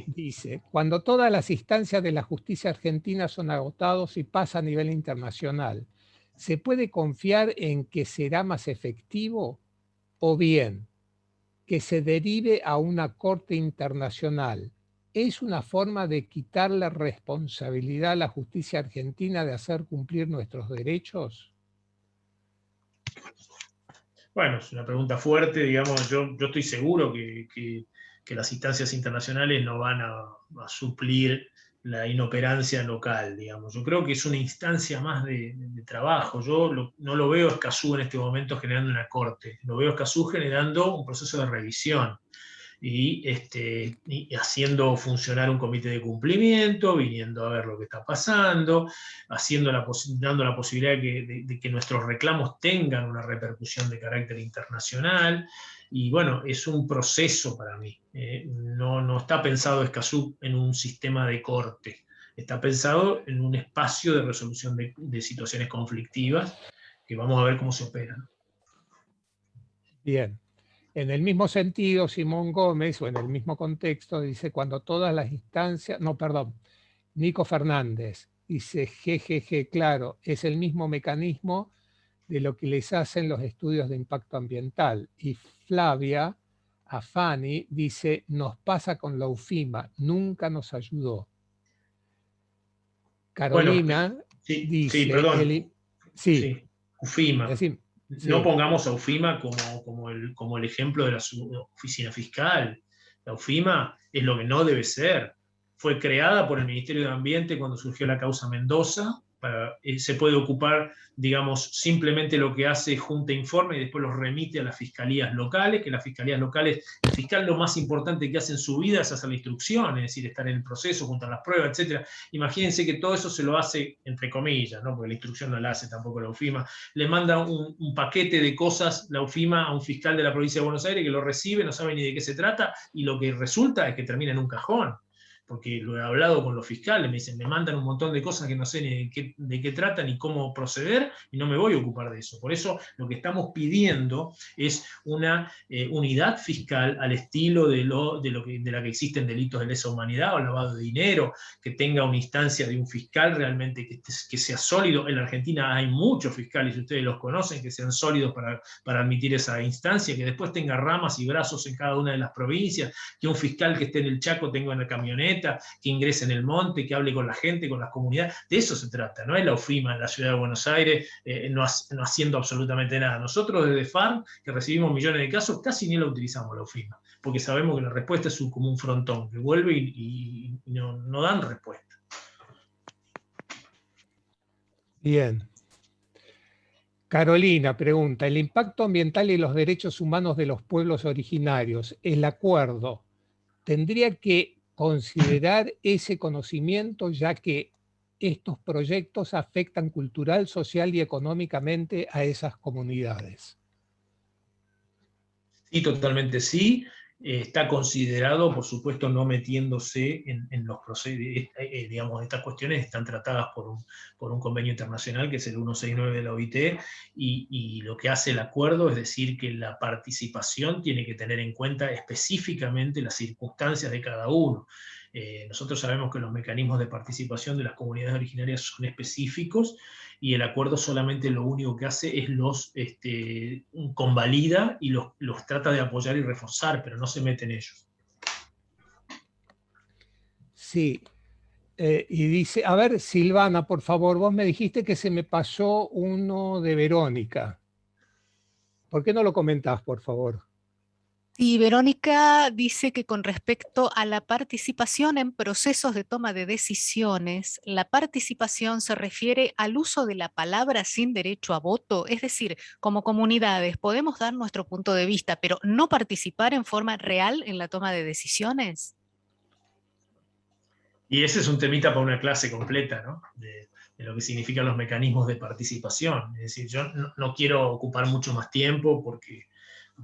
dice, cuando todas las instancias de la justicia argentina son agotados y pasa a nivel internacional, ¿se puede confiar en que será más efectivo o bien que se derive a una corte internacional? ¿Es una forma de quitarle responsabilidad a la justicia argentina de hacer cumplir nuestros derechos? Bueno, es una pregunta fuerte, digamos. Yo estoy seguro que las instancias internacionales no van a suplir la inoperancia local, digamos. Yo creo que es una instancia más de trabajo. Yo no lo veo a Escazú en este momento generando una corte, lo veo a Escazú generando un proceso de revisión. Y haciendo funcionar un comité de cumplimiento, viniendo a ver lo que está pasando, dando la posibilidad de que nuestros reclamos tengan una repercusión de carácter internacional. Y bueno, es un proceso para mí. No está pensado Escazú en un sistema de corte, está pensado en un espacio de resolución de situaciones conflictivas, que vamos a ver cómo se operan. Bien. En el mismo sentido, Simón Gómez, o en el mismo contexto, dice, cuando todas las instancias, Nico Fernández, dice, jejeje, claro, es el mismo mecanismo de lo que les hacen los estudios de impacto ambiental. Y Flavia Afani dice, nos pasa con la UFIMA, nunca nos ayudó. Carolina dice... Sí, perdón. UFIMA. No Sí. pongamos a UFIMA como el ejemplo de la oficina fiscal. La UFIMA es lo que no debe ser. Fue creada por el Ministerio de Ambiente cuando surgió la causa Mendoza, se puede ocupar, digamos, simplemente lo que hace junta informe y después los remite a las fiscalías locales, que las fiscalías locales, el fiscal lo más importante que hace en su vida es hacer la instrucción, es decir, estar en el proceso, juntar las pruebas, etc. Imagínense que todo eso se lo hace, entre comillas, ¿no? Porque la instrucción no la hace tampoco la UFIMA, le manda un paquete de cosas la UFIMA a un fiscal de la provincia de Buenos Aires que lo recibe, no sabe ni de qué se trata, y lo que resulta es que termina en un cajón. Porque lo he hablado con los fiscales, me dicen, me mandan un montón de cosas que no sé ni de qué tratan ni cómo proceder, y no me voy a ocupar de eso. Por eso lo que estamos pidiendo es una unidad fiscal al estilo de la que existen delitos de lesa humanidad o lavado de dinero, que tenga una instancia de un fiscal realmente que sea sólido. En la Argentina hay muchos fiscales, y ustedes los conocen, que sean sólidos para admitir esa instancia, que después tenga ramas y brazos en cada una de las provincias, que un fiscal que esté en el Chaco tenga una camioneta, que ingrese en el monte, que hable con la gente, con las comunidades. De eso se trata, no es la UFIMA en la ciudad de Buenos Aires no haciendo absolutamente nada. Nosotros desde FARC, que recibimos millones de casos, casi ni la utilizamos la UFIMA, porque sabemos que la respuesta es como un frontón, que vuelve y no dan respuesta. Bien. Carolina pregunta, ¿el impacto ambiental y los derechos humanos de los pueblos originarios, el acuerdo, tendría que considerar ese conocimiento, ya que estos proyectos afectan cultural, social y económicamente a esas comunidades? Sí, totalmente sí. Está considerado, por supuesto, no metiéndose en los procesos, digamos, estas cuestiones están tratadas por un convenio internacional que es el 169 de la OIT, y lo que hace el acuerdo es decir que la participación tiene que tener en cuenta específicamente las circunstancias de cada uno. Nosotros sabemos que los mecanismos de participación de las comunidades originarias son específicos, y el acuerdo solamente lo único que hace es los convalida y los trata de apoyar y reforzar, pero no se mete en ellos. Sí. Y dice, a ver, Silvana, por favor, vos me dijiste que se me pasó uno de Verónica. ¿Por qué no lo comentás, por favor? Y Verónica dice que con respecto a la participación en procesos de toma de decisiones, la participación se refiere al uso de la palabra sin derecho a voto, es decir, como comunidades podemos dar nuestro punto de vista, pero no participar en forma real en la toma de decisiones. Y ese es un temita para una clase completa, ¿no? De lo que significan los mecanismos de participación. Es decir, yo no quiero ocupar mucho más tiempo porque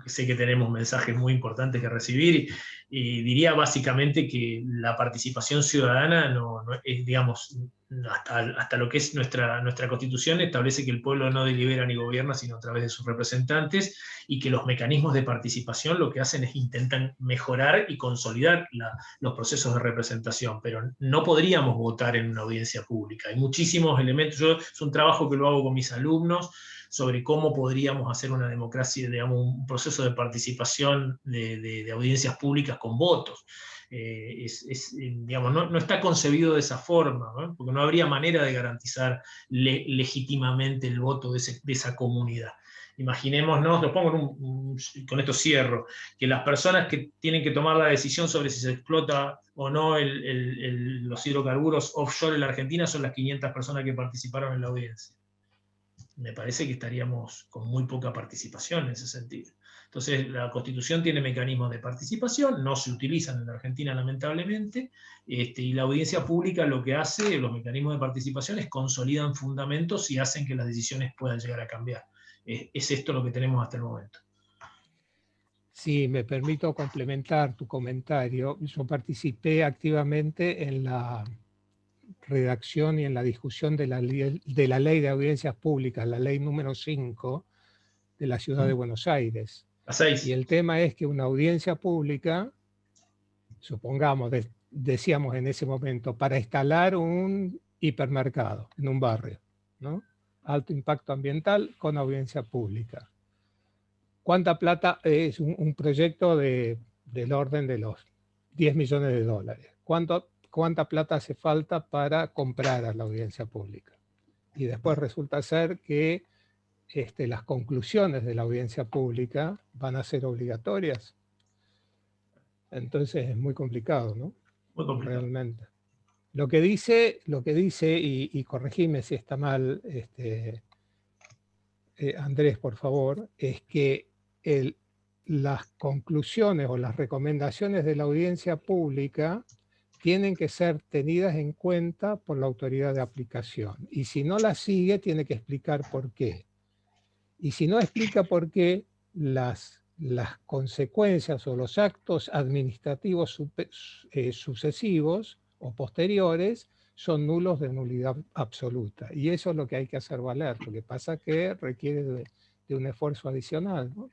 sé que tenemos mensajes muy importantes que recibir, y diría básicamente que la participación ciudadana no es, digamos, hasta lo que es nuestra Constitución establece que el pueblo no delibera ni gobierna sino a través de sus representantes, y que los mecanismos de participación lo que hacen es intentan mejorar y consolidar los procesos de representación, pero no podríamos votar en una audiencia pública. Hay muchísimos elementos, es un trabajo que lo hago con mis alumnos, sobre cómo podríamos hacer una democracia, digamos, un proceso de participación de audiencias públicas con votos. Digamos, no está concebido de esa forma, ¿no? Porque no habría manera de garantizar legítimamente el voto de esa comunidad. Imaginémonos, lo pongo con esto cierro, que las personas que tienen que tomar la decisión sobre si se explota o no los hidrocarburos offshore en la Argentina son las 500 personas que participaron en la audiencia. Me parece que estaríamos con muy poca participación en ese sentido. Entonces, la Constitución tiene mecanismos de participación, no se utilizan en la Argentina lamentablemente, y la audiencia pública lo que hace, los mecanismos de participación, es consolidan fundamentos y hacen que las decisiones puedan llegar a cambiar. Es esto lo que tenemos hasta el momento. Sí, me permito complementar tu comentario. Yo participé activamente en la redacción y en la discusión de la ley de audiencias públicas, la ley número 5 de la Ciudad de Buenos Aires. A 6. Y el tema es que una audiencia pública, supongamos, decíamos en ese momento, para instalar un hipermercado en un barrio, ¿no? Alto impacto ambiental con audiencia pública. ¿Cuánta plata? Es un proyecto del orden de los 10 millones de dólares. ¿Cuánta plata hace falta para comprar a la audiencia pública? Y después resulta ser que las conclusiones de la audiencia pública van a ser obligatorias. Entonces es muy complicado, ¿no? Muy complicado. Realmente. Lo que dice, y corregime si está mal, Andrés, por favor, es que las conclusiones o las recomendaciones de la audiencia pública tienen que ser tenidas en cuenta por la autoridad de aplicación. Y si no las sigue, tiene que explicar por qué. Y si no explica por qué, las consecuencias o los actos administrativos sucesivos o posteriores son nulos de nulidad absoluta. Y eso es lo que hay que hacer valer. Lo que pasa es que requiere de un esfuerzo adicional, ¿no?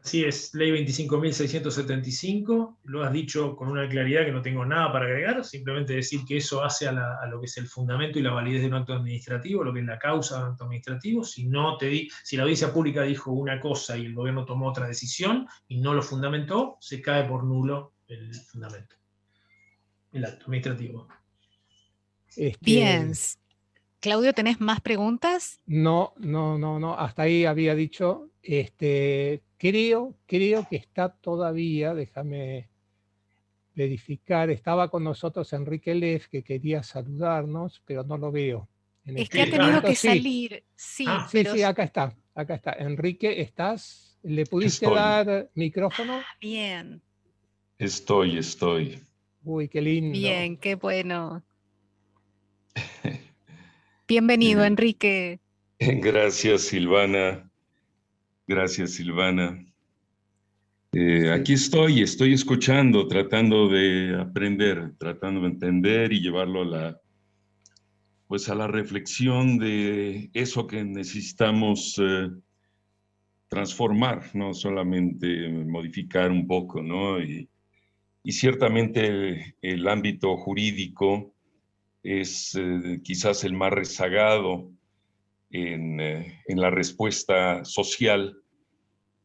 Así es, ley 25.675, lo has dicho con una claridad que no tengo nada para agregar, simplemente decir que eso hace a lo que es el fundamento y la validez de un acto administrativo, lo que es la causa de un acto administrativo. Si la audiencia pública dijo una cosa y el gobierno tomó otra decisión y no lo fundamentó, se cae por nulo el fundamento, el acto administrativo. Bien. Claudio, ¿tenés más preguntas? No, hasta ahí había dicho, creo que está todavía, déjame verificar, estaba con nosotros Enrique Leff, que quería saludarnos, pero no lo veo. Es que ha tenido que salir, sí. Sí, acá está. Enrique, ¿estás? ¿Le pudiste dar micrófono? Bien. Estoy. Uy, qué lindo. Bien, qué bueno. Bienvenido, Enrique. Gracias, Silvana. Sí. Aquí estoy escuchando, tratando de aprender, tratando de entender y llevarlo a la reflexión de eso que necesitamos transformar, no solamente modificar un poco, ¿no? Y ciertamente el ámbito jurídico es quizás el más rezagado en la respuesta social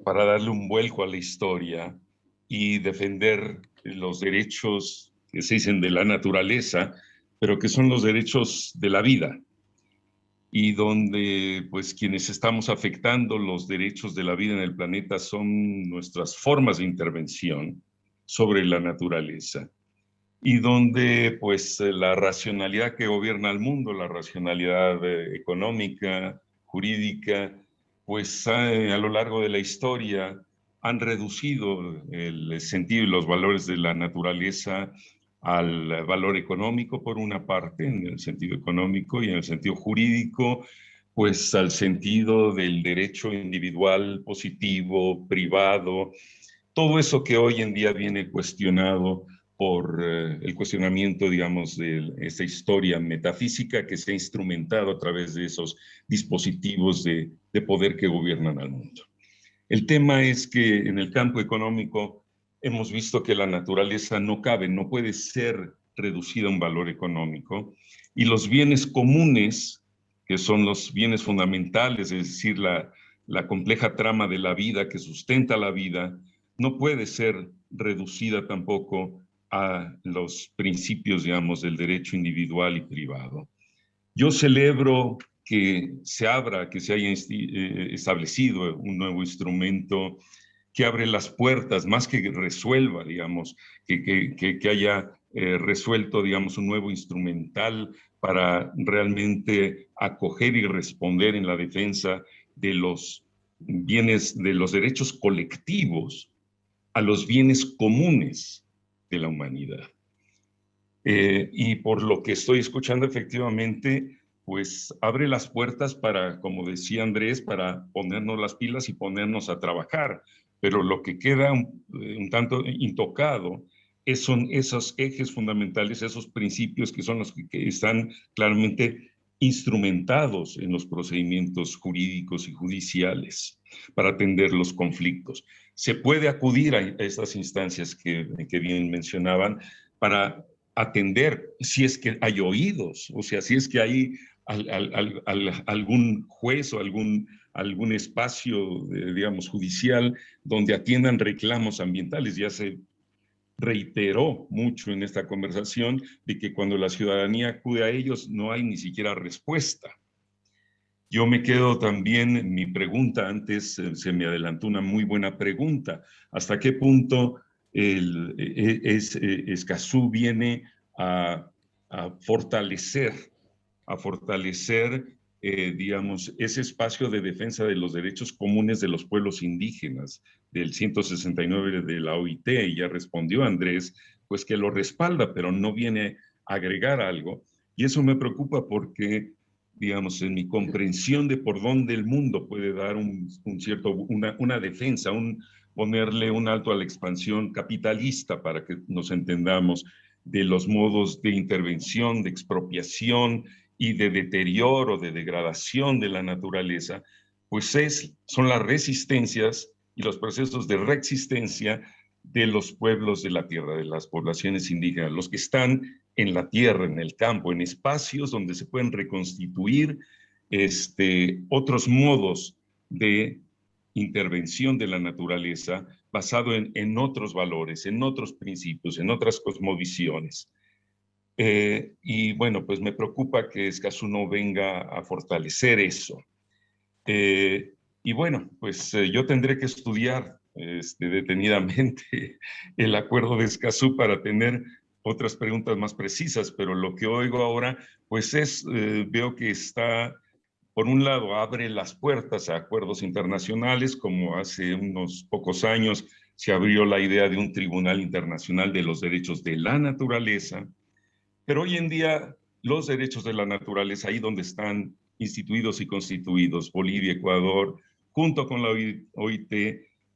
para darle un vuelco a la historia y defender los derechos que se dicen de la naturaleza, pero que son los derechos de la vida, y donde pues quienes estamos afectando los derechos de la vida en el planeta son nuestras formas de intervención sobre la naturaleza, y donde pues la racionalidad que gobierna el mundo, la racionalidad económica, jurídica, pues a lo largo de la historia han reducido el sentido y los valores de la naturaleza al valor económico, por una parte, en el sentido económico, y en el sentido jurídico, pues al sentido del derecho individual, positivo, privado, todo eso que hoy en día viene cuestionado por el cuestionamiento, digamos, de esta historia metafísica que se ha instrumentado a través de esos dispositivos de poder que gobiernan al mundo. El tema es que en el campo económico hemos visto que la naturaleza no cabe, no puede ser reducida a un valor económico, y los bienes comunes, que son los bienes fundamentales, es decir, la compleja trama de la vida que sustenta la vida, no puede ser reducida tampoco a los principios, digamos, del derecho individual y privado. Yo celebro que se haya establecido un nuevo instrumento que abre las puertas, más que resuelva, digamos, que haya resuelto, digamos, un nuevo instrumental para realmente acoger y responder en la defensa de los bienes, de los derechos colectivos a los bienes comunes de la humanidad. Y por lo que estoy escuchando, efectivamente, pues abre las puertas para, como decía Andrés, para ponernos las pilas y ponernos a trabajar. Pero lo que queda un tanto intocado son esos ejes fundamentales, esos principios que son los que están claramente instrumentados en los procedimientos jurídicos y judiciales para atender los conflictos. Se puede acudir a estas instancias que bien mencionaban para atender, si es que hay oídos, o sea, si es que hay algún juez o algún espacio, digamos, judicial donde atiendan reclamos ambientales. Ya se reiteró mucho en esta conversación de que cuando la ciudadanía acude a ellos no hay ni siquiera respuesta. Yo me quedo también, mi pregunta antes, se me adelantó una muy buena pregunta. ¿Hasta qué punto Escazú viene a a fortalecer, digamos, ese espacio de defensa de los derechos comunes de los pueblos indígenas del 169 de la OIT, y ya respondió Andrés, pues que lo respalda, pero no viene a agregar algo. Y eso me preocupa porque, digamos, en mi comprensión de por dónde el mundo puede dar una defensa, ponerle un alto a la expansión capitalista, para que nos entendamos, de los modos de intervención, de expropiación y de deterioro, de degradación de la naturaleza, pues son las resistencias y los procesos de reexistencia de los pueblos de la tierra, de las poblaciones indígenas, los que están en la tierra, en el campo, en espacios donde se pueden reconstituir otros modos de intervención de la naturaleza basado en otros valores, en otros principios, en otras cosmovisiones. Y bueno, pues me preocupa que Escazú no venga a fortalecer eso. Y bueno, pues yo tendré que estudiar detenidamente el acuerdo de Escazú para tener otras preguntas más precisas, pero lo que oigo ahora, pues veo que está, por un lado, abre las puertas a acuerdos internacionales, como hace unos pocos años se abrió la idea de un Tribunal Internacional de los Derechos de la Naturaleza, pero hoy en día los derechos de la naturaleza, ahí donde están instituidos y constituidos, Bolivia, Ecuador, junto con la OIT,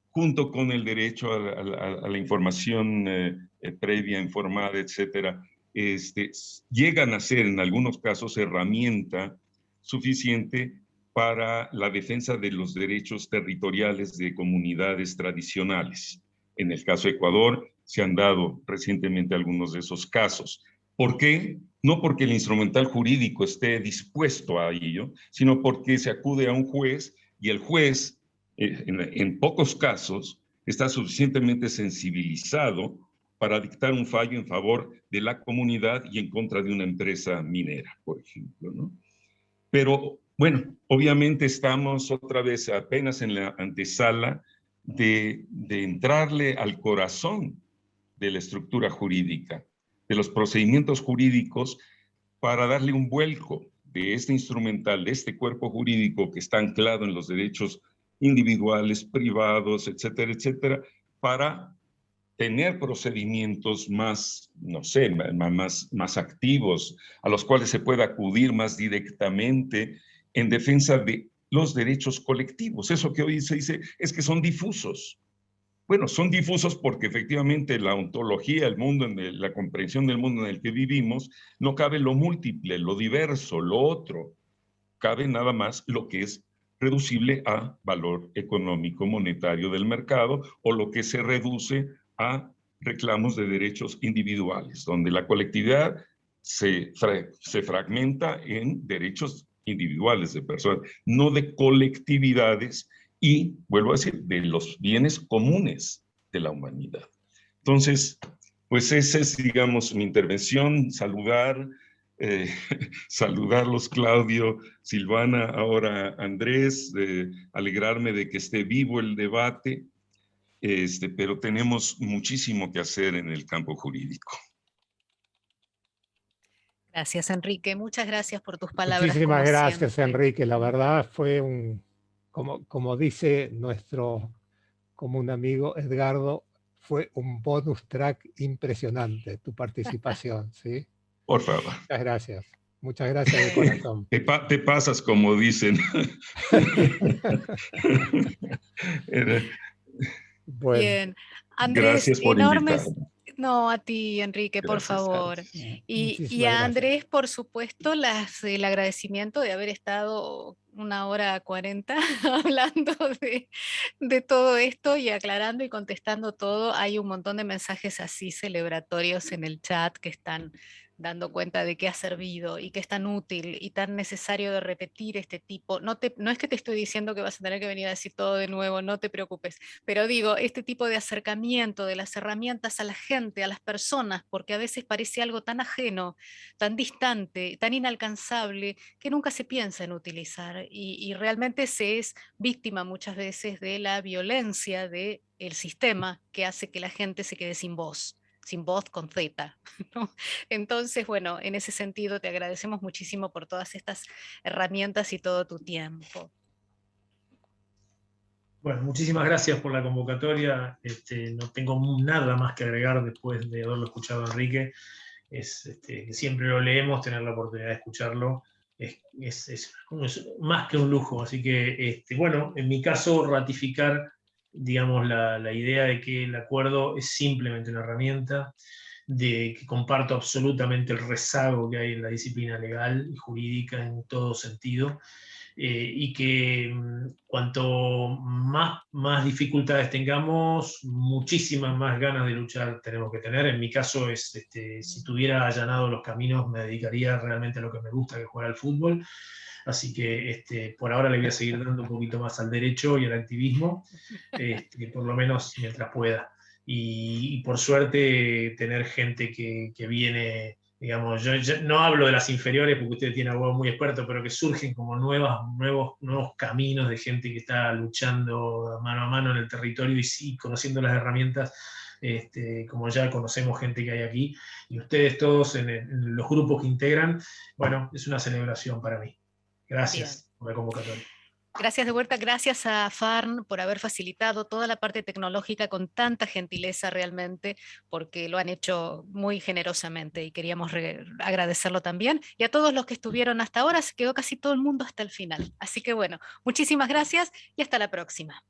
junto con el derecho a la información previa, informada, etcétera, llegan a ser en algunos casos herramienta suficiente para la defensa de los derechos territoriales de comunidades tradicionales. En el caso de Ecuador se han dado recientemente algunos de esos casos. ¿Por qué? No porque el instrumental jurídico esté dispuesto a ello, sino porque se acude a un juez y el juez, en pocos casos, está suficientemente sensibilizado para dictar un fallo en favor de la comunidad y en contra de una empresa minera, por ejemplo, ¿no? Pero bueno, obviamente estamos otra vez apenas en la antesala de entrarle al corazón de la estructura jurídica, de los procedimientos jurídicos, para darle un vuelco de este instrumental, de este cuerpo jurídico que está anclado en los derechos individuales, privados, etcétera, etcétera, para tener procedimientos más, no sé, más activos, a los cuales se pueda acudir más directamente en defensa de los derechos colectivos. Eso que hoy se dice es que son difusos. Bueno, son difusos porque efectivamente la ontología, el mundo, la comprensión del mundo en el que vivimos, no cabe lo múltiple, lo diverso, lo otro. Cabe nada más lo que es reducible a valor económico monetario del mercado, o lo que se reduce a reclamos de derechos individuales, donde la colectividad se fragmenta en derechos individuales de personas, no de colectividades, y, vuelvo a decir, de los bienes comunes de la humanidad. Entonces, pues esa es, digamos, mi intervención. Saludarlos, Claudio, Silvana, ahora Andrés, alegrarme de que esté vivo el debate, pero tenemos muchísimo que hacer en el campo jurídico. Gracias, Enrique. Muchas gracias por tus palabras. Muchísimas gracias, Enrique. La verdad fue como dice nuestro común amigo Edgardo, fue un bonus track impresionante tu participación, ¿sí? Por favor. Muchas gracias de corazón. Te pasas, como dicen. Bueno, bien, Andrés, gracias por invitarme. No, a ti, Enrique, Gracias, por favor. Carlos. Y a Andrés, por supuesto, el agradecimiento de haber estado 1h40 hablando de todo esto y aclarando y contestando todo. Hay un montón de mensajes así celebratorios en el chat que están dando cuenta de que ha servido y que es tan útil y tan necesario de repetir este tipo. No es que te estoy diciendo que vas a tener que venir a decir todo de nuevo, no te preocupes, pero digo, este tipo de acercamiento de las herramientas a la gente, a las personas, porque a veces parece algo tan ajeno, tan distante, tan inalcanzable, que nunca se piensa en utilizar y realmente se es víctima muchas veces de la violencia del sistema que hace que la gente se quede sin voz, sin voz, con Z, ¿no? Entonces, bueno, en ese sentido te agradecemos muchísimo por todas estas herramientas y todo tu tiempo. Bueno, muchísimas gracias por la convocatoria. No tengo nada más que agregar después de haberlo escuchado a Enrique. Que siempre lo leemos, tener la oportunidad de escucharlo es más que un lujo. Así que, bueno, en mi caso, ratificar, digamos, la idea de que el acuerdo es simplemente una herramienta, de que comparto absolutamente el rezago que hay en la disciplina legal y jurídica en todo sentido. Y que cuanto más dificultades tengamos, muchísimas más ganas de luchar tenemos que tener. En mi caso, si tuviera allanado los caminos, me dedicaría realmente a lo que me gusta, que es jugar al fútbol. Así que por ahora le voy a seguir dando un poquito más al derecho y al activismo, por lo menos mientras pueda. Y por suerte tener gente que viene, digamos, yo no hablo de las inferiores porque usted tiene abogados muy expertos, pero que surgen como nuevos caminos de gente que está luchando mano a mano en el territorio y sí, conociendo las herramientas, como ya conocemos gente que hay aquí, y ustedes todos en los grupos que integran, bueno, es una celebración para mí. Gracias por la convocatoria. Gracias de vuelta, gracias a FARN por haber facilitado toda la parte tecnológica con tanta gentileza realmente, porque lo han hecho muy generosamente y queríamos agradecerlo también. Y a todos los que estuvieron hasta ahora, se quedó casi todo el mundo hasta el final. Así que bueno, muchísimas gracias y hasta la próxima.